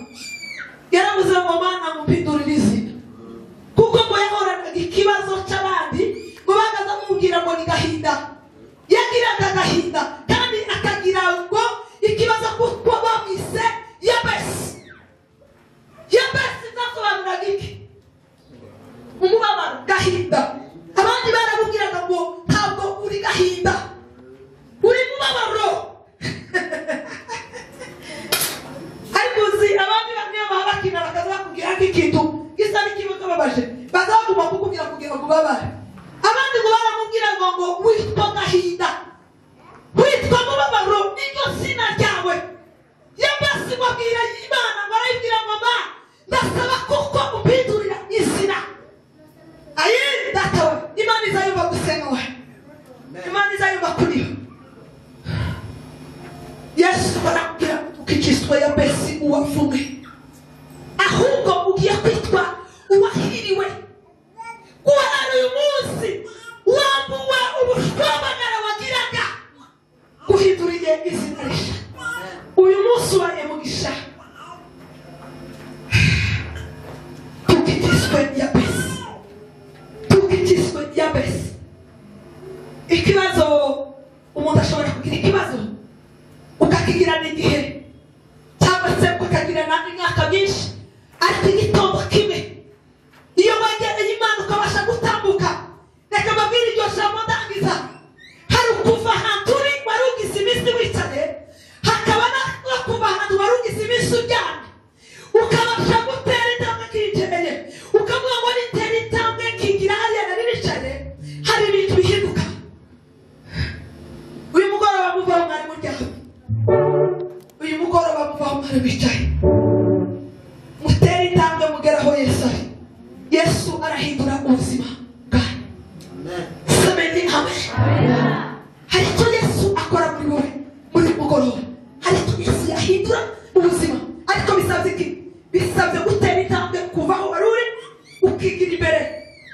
B: yaravuze ngo Mana ngumpindurire izina kuko ngo yahoranaga ikibazo cy'abandi ngo bagaza kumubwira ngo ni gahinda yagiraga agahinda kandi akagira ngo ikibazo kuko bamwise Yabesi zasobanuraga iki umubabaro gahinda abandi baramubwiraga ngo ntabwo uri gahinda uri mubabaro ariko uzi abandi bamwe baba bakina bakaza bakubwira ko ikintu gisa n'ikibazo babaje bazaguma kukubwira kugira ngo ubabare abandi ngo baramubwira ngo witwa gahinda witwa mubabaro niryo zina ryawe Yabesi babwira Imana barayibwira ngo ma ndasaba kuko umpindurira izina ayi datawe Imana izayumva gusenga we Imana izayumva kuriho Yesu barakubwira ukikiswe Yabesi uwavume ahubwo ugiye kwitwa uwahiriwe guhera uyu munsi wambuwe ubushwabagara wagiraga guhinduriye izina rishya uyu munsi ubaye mugisha tukikiswe Yabesi ikibazo umuntu ashobora kugira ikibazo ukakigirana igihe cyangwa se ukakigirana imyaka myinshi ariko igitondo kimwe iyo wegereye Imana ukabasha gutambuka reka mbabwire iryo jambo ndangiza hari ukuva ahantu uri wari ugize iminsi wicaye hakaba no kuva ahantu wari ugize iminsi uryamye ukabasha gutera intambwe kiyikeneye ukavuga ngo nitera intambwe kigira hariya nari nicaye hari ibintu bihinduka uyu mugoroba muvaho mwari muryamye uyu mugoroba muvaho mwari bicaye mutera intambwe mugeraho Yesu ari Yesu arahindura ubuzima bwanyu semeni amen hari icyo Yesu akora muri wowe muri mugoroba hari icyo Yesu yahindura ubuzima ariko bisabye iki bisabye gutera intambwe kuvaho wari uri ukigira imbere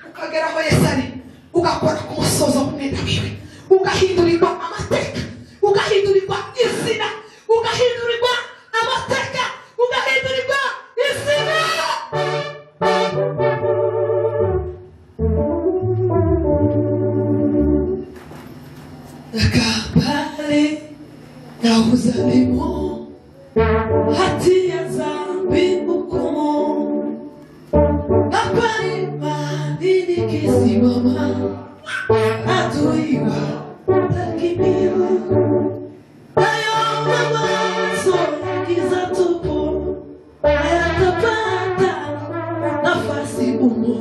B: ukageraho Yesu ari ugakora ku musozo w'umwenda wiwe ugahindurirwa amateka ugahindurirwa izina ugahindurirwa amateka ugahindurirwa izina nakabali na uzalimu hati ya zambi hukumu na kwani madini kisimama atuiwa takibio nayo mawazo giza tupu hayatapata nafasi umo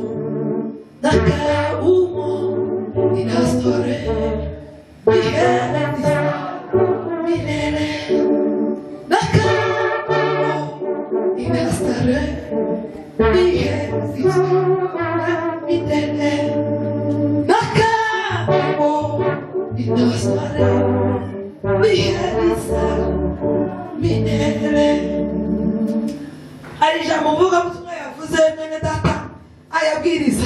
B: nakaa umo ina story milele nakaa umo ina story milele nakaa umo ina story milele. Hari ijambo mvugabutumwa yavuze mwene data ayabwiriza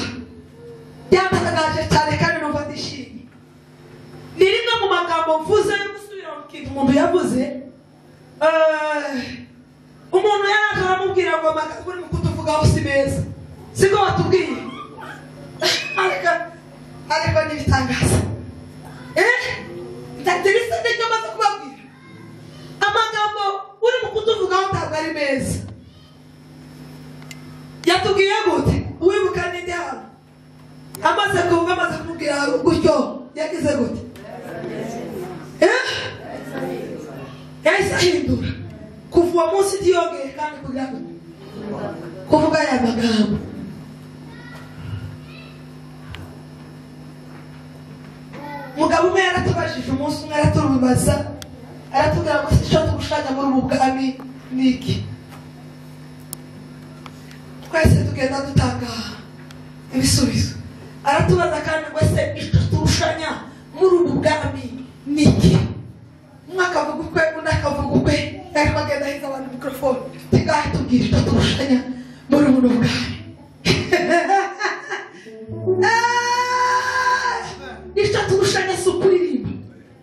B: ryamutagaje cyane kandi numva ndishimye. Ni rimwe mu magambo mvuze yo gusubira mu kintu umuntu yavuze umuntu yaraje aramubwira ngo amagambo uri mu kutuvugaho si meza siko watubwiye ariko n'ibitangaza ndaterese n'icyo maze kubabwira amagambo uri mu kutuvugaho ntabwo ari meza. Yatubwiye gute uwibuka n'indi hano amaze kuvuga amaze kumubwira gutyo yagize gute yahise ahindura kuva uwo munsi ntiyongeye kandi kugira gute kuvuga aya magambo. Mugabo umwe yaratubajije umunsi umwe araturubaza aratubwira ngo icyo tugushanya muri ubu bwami ni iki. Twese tugenda dutanga ibisubizo aratubaza kandi ngo ese icyo turushanya muri ubu bwami ni iki. Umwe akavuga ukwe undi akavuga ukwe ariko agenda ahiza abantu mikorofone tigahe tubwira icyo turushanya muri ubu bwami. Icyo turushanya si ukuririmba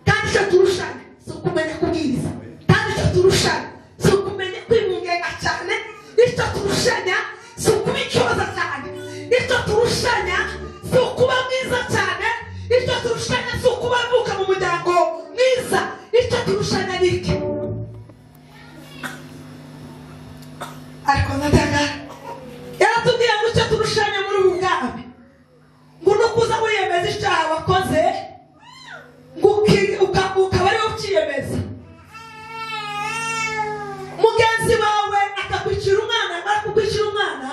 B: kandi icyo turushanya si ukumenya kubwiriza kandi icyo turushanya si ukumenya kwibungenga cyane. Icyo turushanya si ukuba icyoza cyane. Icyo turushanya si ukuba mwiza cyane. Icyo turushanya si ukuba avuka mu muryango mwiza. Icyo turushanya ni iki ariko ndatanga yaratubwiye ngo icyo turushanya muri ubu bwami ngo nukuza wiyemeza icyaha wakoze ngo ukaba ariwo ukiyemeza mugenzi wawe akakwicira umwana amara kukwicira umwana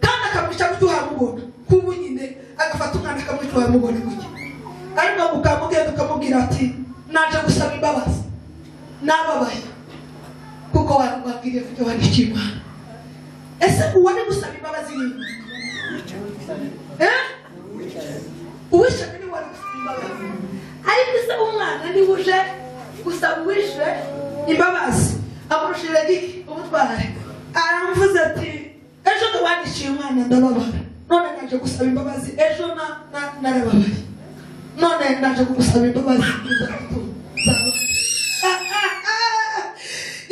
B: kandi akamwica gutyo uhamubona kubu nyine agafata umwana akamwica uhamubona gutya ariko ukamugenda ukamubwira ati naje gusaba imbabazi nababaye kuko wabwiriye kujya wandikira umwana. Ese uwari gusaba imbabazi ni uwishe ni wari gusaba imbabazi ariko se umwana ni uje gusaba uwishe imbabazi amurushije giki ubutware aramuvuze ati ejo ndawandikira umwana ndababara none naje gusaba imbabazi ejo narababaye none naje gusaba imbabazi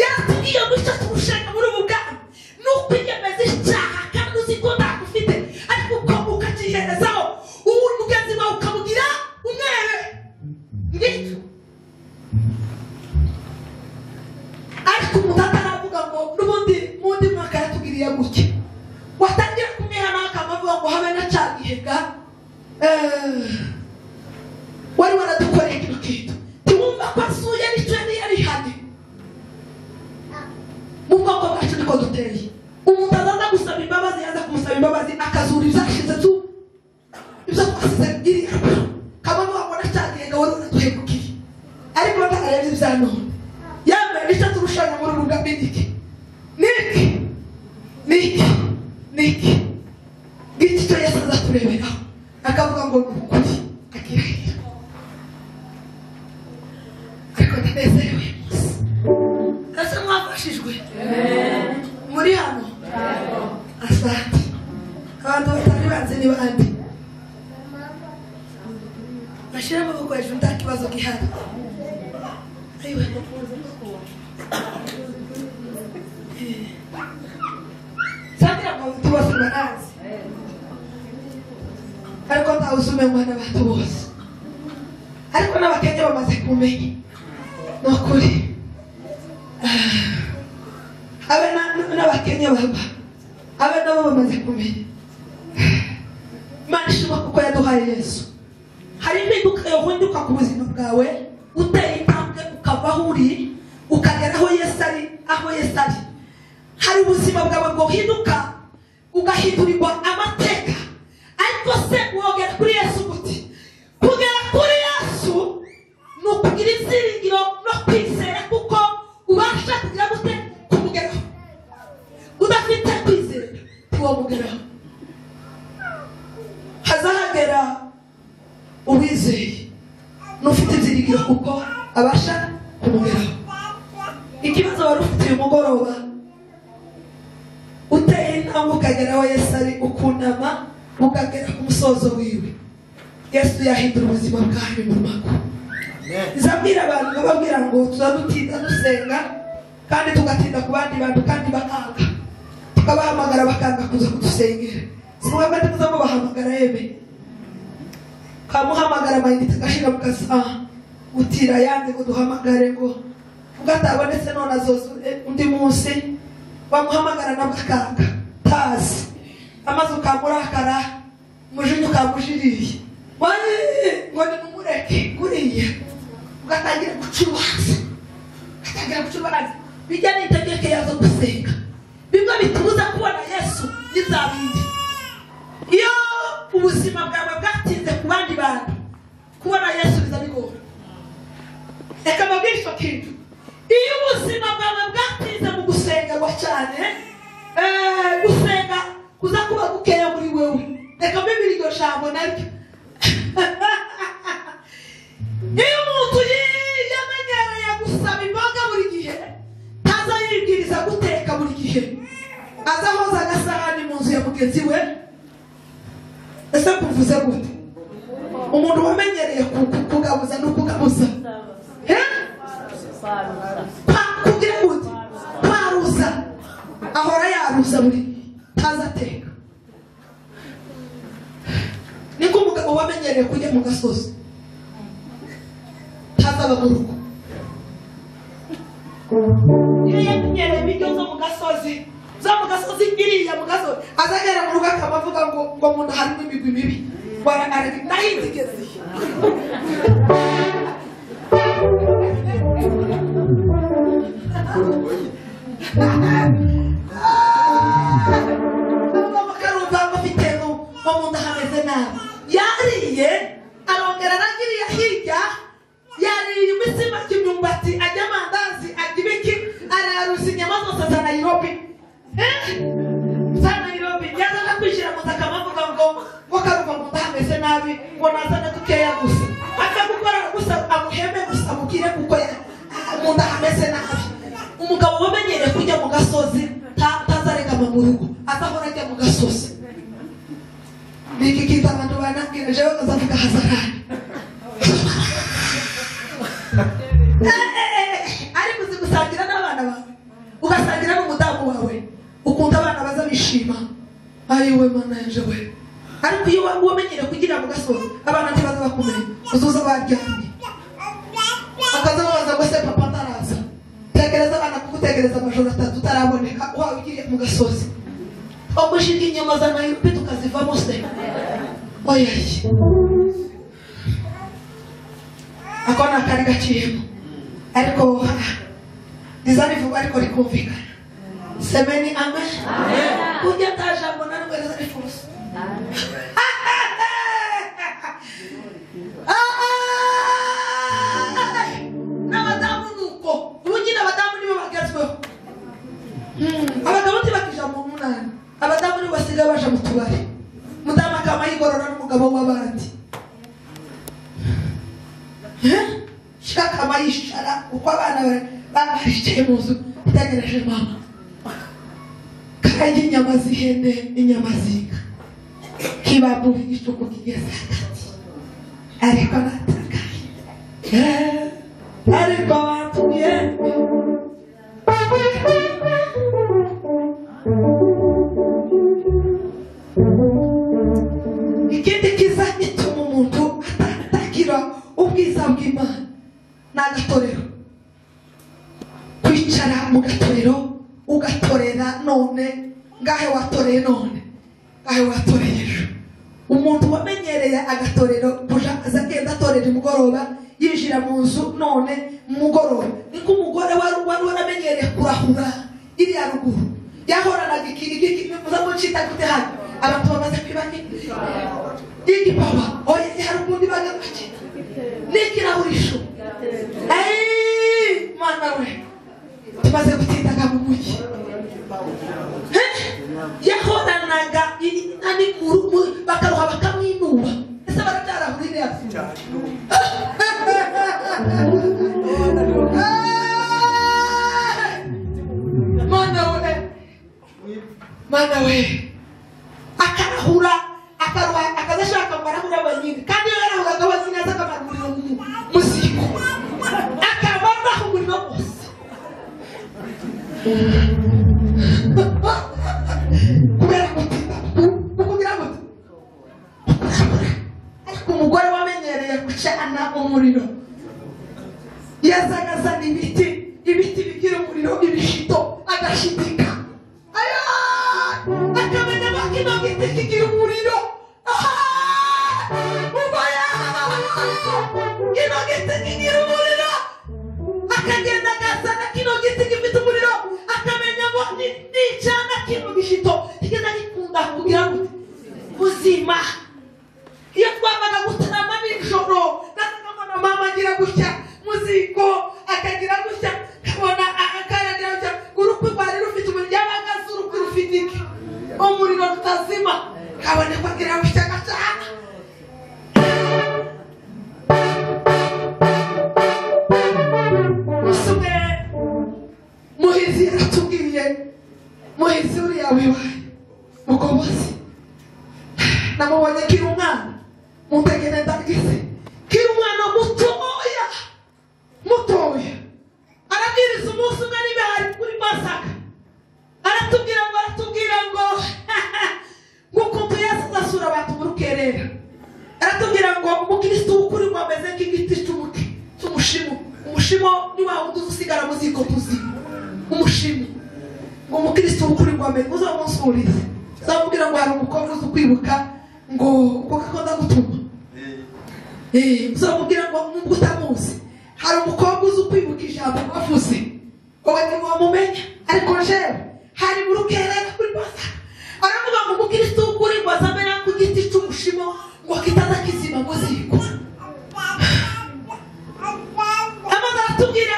B: yaratubwiye ngo icyo turushanya muri ubu bwami ni ukwiyemeza icyaha kandi uzi ko ntagufite ariko ukakiherezaho ubundi mugenzi wawe ukamugira umwere ngicyo. Ariko umuntu ataravuga ngo n'ubundi mundi mwaka yatugiriye gutya watangira kumwihana akavuga ngo habe na cya gihega wari waradukoreye kino kintu tiwumva ko asuye nicyo yari ihane. Mu bwoko bwacu niko duteye umuntu azaza gusaba imbabazi yaza kumusaba imbabazi akazura ibyashize ibyo twasize iriya kaba wabona cyagiye wari uraduhemukiye ariko batarebye ibya none yambaye nicyo turushanya muri ubu bwami niki ngiki cyo Yesu azatureberaho akavuga ngo ni ukuri akirahira. Ariko ndanezerewe munsi ese mwafashijwe muri hano asante abantu batari banze ni bandi bashira amaboko hejuru nta kibazo gihari. Ayiwe Sandra ngo tubose barazi ariko ntawusume mwana abantu bose ariko n'abakenya bamaze kumenya nokuri abe n'abakenya baba abe nabo bamaze kumenya Imana ishimwe kuko yaduhaye Yesu. Hari impinduka yohinduka ku buzima bwawe utera intambwe ukava aho uri ukagera aho Yesu ari. Hari ubuzima bwawe bwohinduka ugahindurirwa amateka, ariko se wogera kuri Yesu gute? Kugera kuri Yesu ni ukugira ibyiringiro no kwizera, kuko ubasha kugira gute kumugeraho. Udafite kwizera ntiwamugeraho. Hazahagera uwizeye n'ufite ibyiringiro kuko abasha kumugeraho. Ikibazo wari ufite uyu mugoroba, uteye intambwe ukagera aho Yesu ari, ukunama ukagera ku musozo wiwe. Yesu yahindura ubuzima bwawe mu rumago. Izabwira abantu bababwira ngo tuzadutinda dusenga kandi tugatinda ku bandi bantu kandi bakanga, tukabahamagara bakanga kuza kudusengera. Simwaba tuza mubahamagara yeme kamuhamagara mayinite agashira mukasa utira yanze ngo duhamagare ngo ugatabonetse none azozo undi munsi bamuhamagara n'abakanga tazi amaze ukamurakara mujinyu kamujiriye wani ngo ni mumureke kuriye ugatangira gucubaza bijya n'itegeko yazo gusenga bimwe bitubuza kubona Yesu n'izabindi. Iyo ubuzima bwawe bwatinze ku bandi bantu kubona Yesu bizabigora. Reka mbabwire kintu, iyo ubuzima bwawe bwatinze mu gusengerwa cyane, gusenga kuza kuba gukeya muri wewe. Reka mbibiri iryo jambo naryo. Iyo umuntu yamenyereye gusaba imboga buri gihe, ntaza yibwiriza guteka buri gihe, azahoza agasahani mu nzu ya mugenzi we. Ese kuvuze gute? Umuntu wamenyereye kugabuza no kugabuza kugira gute? Kwaruza, ahora yaruza buri ntazateka. Niko umugabo wamenyereye kujya mu gasozi ntazaba mu rugo. Iyo yamenyereye ibiryo zo mu gasozi iriya mu gasozi, azagera mu rugo akabavuga ngo mu nda harimo imigwi mibi nayinzigeze. Bakarumva bafite ngo mu nda hameze nabi. Yariye arongera arangiriye hirya, yariye imitsima y'imyumbati, ajya amandazi, ajya ibiki, araruza inyama zose za Nairobi. Yazaga kwishyira mu nda akavuga ngo karumva mu nda hameze nabi, ngo nazane dukeya gusa. Aka gukora gusa amuheme gusa amubwire kuko mu nda hameze nabi. Umugabo wamenyereye kujya mu gasozi tazaregama mu rugo, azahora ajya mu gasozi. Niki kita abantu banakira jewe kazavuga hazarani. Ariko gusangira n'abana bawe, ugasangira n'umudamu wawe, ukunda abana baza bishima. Ayiwe mana yanje we. Ariko iyo wamenyere kugira mu gasozi, abana ntibaza bakumenya, uzuza baryamye. Akaza baza ngo se papa taraza. Tegereza abana kugutegereza amajoro 3 utaraboneka, wawe ugiye mu gasozi. Ogushika inyama za Nairobi tukazivamo se. Oyayi. Akona kari gaciyemo. Ariko dizani vuba ariko rikumvikana. Semeni amen. Amen. Kujya tajambo narweza rifuza. N'abadamu nuko. Ubundi n'abadamu nibo bagezweho. Abagabo ntibakija mu munani. Abadamu nibo basiga baje mu tubari. Mudamu akama yigorora n'umugabo w'abandi. Shaka mayishara uko abana baricaye mu nzu itegereje mama. Kandi inyama z'ihene, inyama z'inka, kibabu igishuko kigeze hagati. Ariko natakaye, ariko batuye. Ikindi kiza gituma umuntu atakira ubwiza bw'Imana n'agatorero kwicara mu gatorero ugatorera none ngahe watoreye none ngahe watoreye ejo umuntu wamenyereye agatorero kuja azagenda atorera umugoroba yinjira mu nzu none mugoroba niko umugore wari waramenyereye kurahura iriya ruguru yahoranaga iki muzamucita gute hano abantu bamaze kwibanye igipaba oya hari ubundi bagakita n'ikirahurisho mana we tumaze gutindaga mu mujyi yahoranaga ani kurumu bakaruha bakamwinuba ese barabyarahura iriya mana we akarahura akaruha akazashaka ngo arahura abanyine kandi iyo yarahuraga abanyine aza akamara umuriro mu ziko akaba araha umuriro wose kubera gutinda kukugira ngo ariko umugore wamenyereye gucana umuriro yazaga azana ibiti bigira umuriro ibishito agashitika akamenya ko kino giti kigira umuriro kino giti kigira umuriro akagenda agasana kino giti gifite umuriro akamenya ngo nicana kino gishito kigenda gikunda kugira ngo ubuzima iyo twabaga gutarama nijoro nakamana mama agira gutya muziko akagira gutya kabona akaragira gutya urukwi rwari rufite umuriro yabagaze urukwi rufite iki umuriro rutazima kabone ko agira gutya gacana musumwe muhizi yaratubwiye muhizi uriya wiwaye mugobozi namubonye kiri umwana mutegere ndagize kiri umwana mutoya arabwiriza umunsi umwe niba hari kuri Pasaka aratubwira ngo ngukuntu Yesu azasura abantu mu rukerera aratubwira ngo umukristo w'ukuri ngo ameze nk'igiti cy'umushimo umushimo ni wa wundi usigara mu ziko tuzima umushimo ngo umukristo w'ukuri ngo ameze uzamunsurize uzamubwira ngo hari umukobwa uzi kwibuka ngo kakunda gutuma uzamubwira ngo nubwo utamuzi hari umukobwa uzi kwibuka ijambo bavuze wowe ntiwamumenya ariko jewe hari mu rukerera kuri Pasaka aravuga ngo umukristo w'ukuri ngo azamera ku giti cy'umushimo ngo kitaza kizima mu ziko amaze aratubwira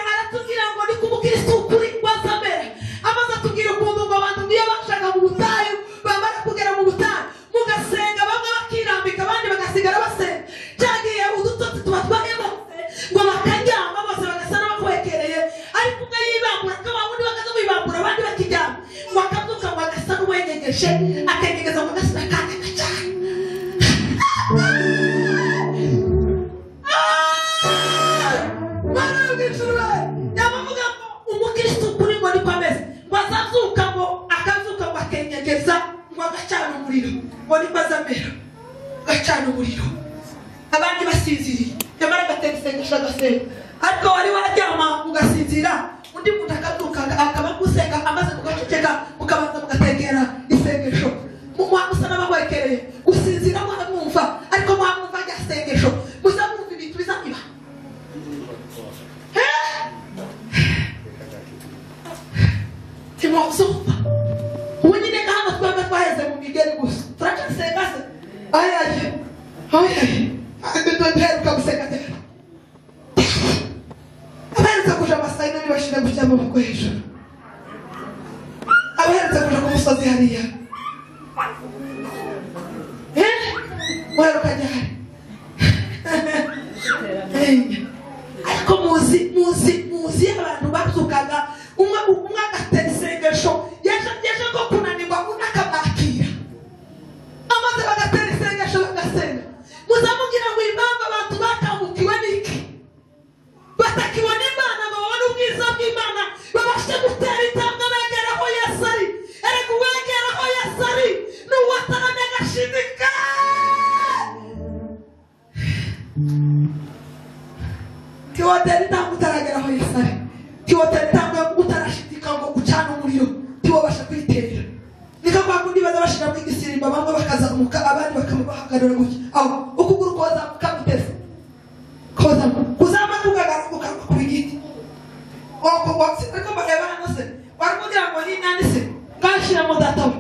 B: ngo ni ku mukristo w'ukuri ngo azamera amaze atubwira ukuntu ngo abantu iyo bashaka mu butayu bamara kugera mu butayu mugasenga bamwe bakirambika abandi bagasigara basenga cyagiye udutotsi tuba twahemo ngo bakaryama bose bagasa n'abakwekereye ariko umwe yibambura akaba undi bakaza kwibambura abandi bakiryama ngo akabyuka ngo agasa n'uwenyegeje akenyegeza ngo agasa n'akanya cyane barabwicurwe yabavuga ngo umukristo ukuri ngo niko ameze ngo azazuka ngo akazuka ngo akenyegeza ngo agacana umuriro ngo niko azamera agacana umuriro abandi basinziriye nyamara agatera isengesho agasenga ariko wari waryama ugasinzira undi muntu akabyuka akaba guseka amaze kugaceceka mukabanza mugategera isengesho musa n'abakwekereye gusinzira muhamwumva ariko muhamwumva rya sengesho muzamwumva ibintu bizamiba timwazumva ubu nyine hano twebwe twaheze mu migeri gusa turacasenga se ayaye duheruka guseka tera abaherutse kuja amasayina ntibashire gutya amaboko hejuru abaherutse kuja ku musozi hariya muheruka ryari ariko muzi abantu babyukaga umwe agatera isengesho yaje ko kunanirwa undi akamwakira amaze bagatera isengesho bagasenga muzamubwira ngo impamvu abantu bakambukiwe n'iki batakibona Imana ngo babone ubwiza bw'Imana babashe gutera intambwe begera aho Yesu ari erega uwegera aho Yesu ari n'uwataramye agashidika tiwoteri ntabwo utarageraho Yesu ari, tiwoteri ntabwo utarashidika ngo ucana umuriro tiwabasha kwitera. Nika kwa kundi baza bashira mu gisirimba bamwe bakazamuka abandi bakabahagarara gutya. Aho ukuguru kozamuka gutese. Kuzama kugagaruka ku bigiti. Wako waksika bareba nose. Warumugira ngo ni nani se? Ngashira mu datawe.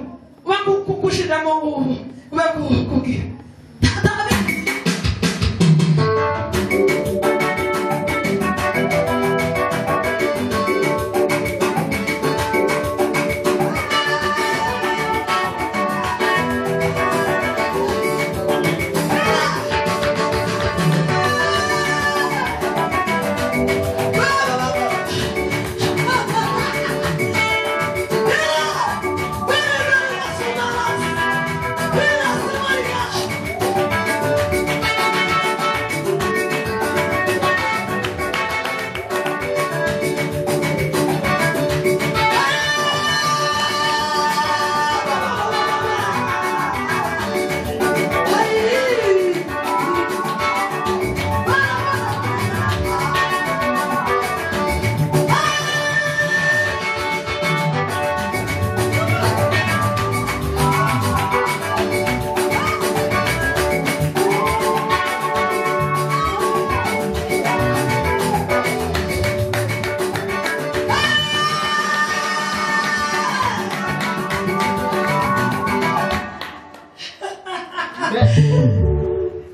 B: Wangu kukushira mu kugira.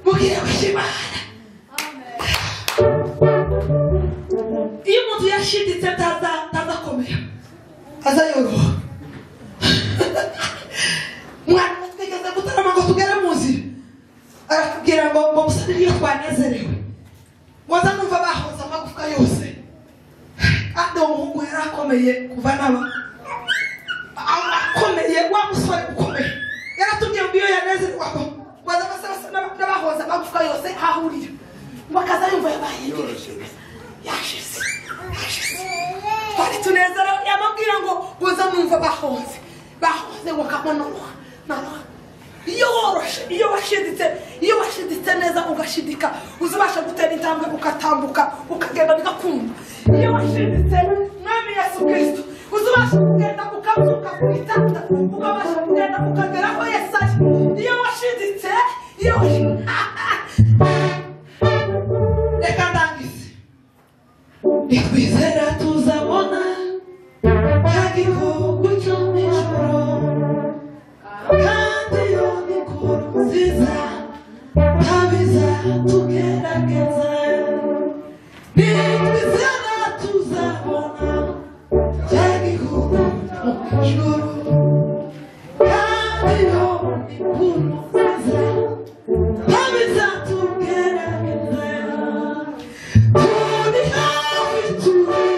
B: Mukire kushimana. Iyo umuntu yashiditse tazakomera azayoroha. Mwana twigeze gutarama ngo tugere mu nzira arakubwira ngo musarire iyo twanezerewe waza numva bahoza amagufwa yose kandi uwo muhungu yarakomeye kuva naba akomeye wa musore ukomeye yaratubwiye ngo iyo yanezerewe waza basasa n'abahoza amagufwa yose hahurira bakaza yumva yabaye yashize twari tunezerewe yamubwira ngo waza numva bahoze ngo kamonoha iyo washiditse neza ugashidika uzabasha gutera intambwe ukatambuka ukagenda bigakunda. Iyo washiditse mwami Yesu Kristo uzabasha kugenda ukabyuka ku gitanda ukabasha kugenda ukagera aho Yesu ari. Iyo washiditse reka ndangize nitwizera tuzabona igihugu cyo mu ijuru kandi yo ni inkuru nziza tabiza tugerageza nitwizera tuzabona igihugu cyo mu ijuru kandi yo ni inkuru nziza tabiza tugerageza turi hafi turi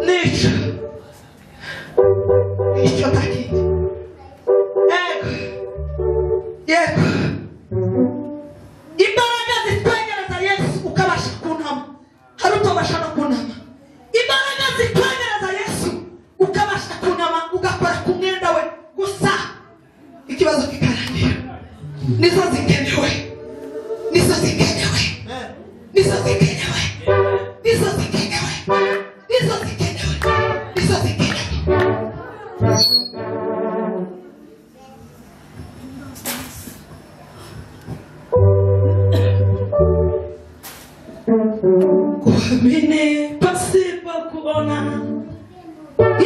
B: nicho takindi yego imbaraga zitwegereza Yesu ukabasha kunama hari utobasha no kunama imbaraga zitwegereza Yesu ukabasha kunama ugakora ku mwenda we gusa ikibazo kikarangira nizo zikenewe nizo zikenewe nizo zikenewe nizo zikenewe nizo zikenewe nizo zikenewe kuamini pasipo kuona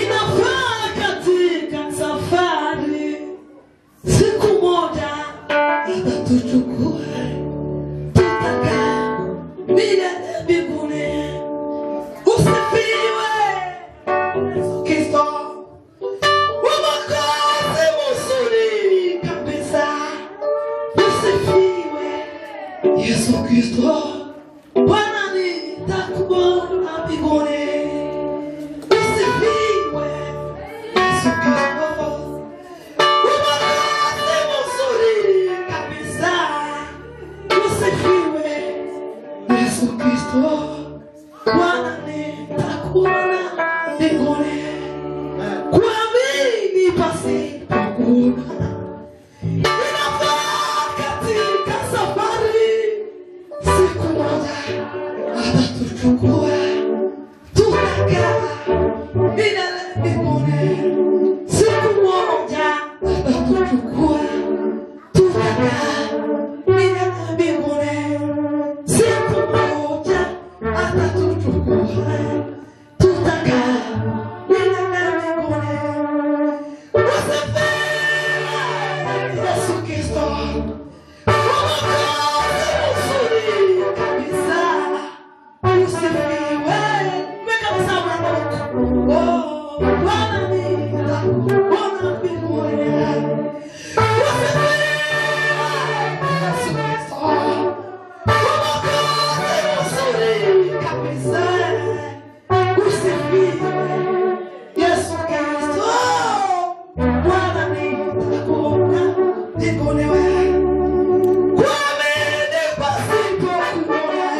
B: inafaa katika safari siku moja itatuchukua tutakaa milele mbinguni usifiwe Yesu Kristo Mwokozi mzuri kabisa usifiwe Yesu Kristo Bwana nitakuona mbinguni usifiwe Yesu Kristo Mwokozi mzuri kabisa usifiwe Yesu Kristo Bwana nitakuona mbinguni kuamini pasipo kuona inafaa katika safari siku moja atatuchukua tutakaa milele mbinguni siku moja atatuchukua tutakaa milele mbinguni siku moja atatuchukua tutakaa milele mbinguni usifiwe Yesu Kristo Mwokozi mzuri kabisa usifiwe weka msawa Bwana nitakuona mbinguni usifiwe Yesu Kristo Mwokozi mzuri kabisa usifiwe Yesu Kristo Bwana nitakuona mbinguni kuamini pasipo kuona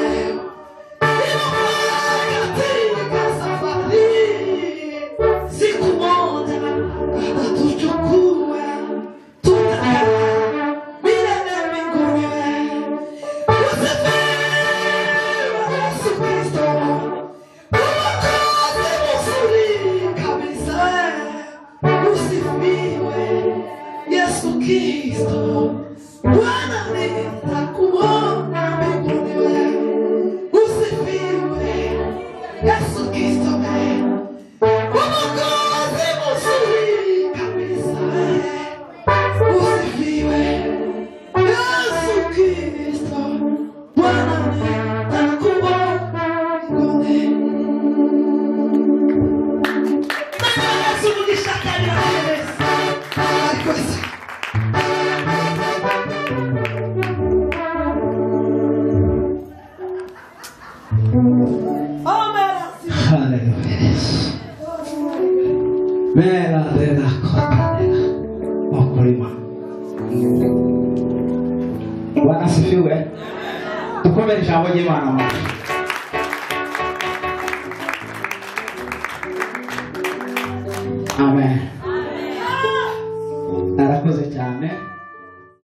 B: inafaa katika safari siku moja atatuchukua tutakaa milele mbinguni usifiwe Yesu Kristo Mwokozi mzuri kabisa usifiwe Yesu Kristo Bwana nitakuona mbinguni usifiwe Yesu Kristo Mwokozi mzuri kabisa usifiwe Yesu Kristo Bwana nitakuona mbinguni Bwana Yesu mugishakari Yesu alikosa
A: Mera de la kotadela wakulima. Bwana sifiwe. Tukombe jambo jema na Mungu. Amen.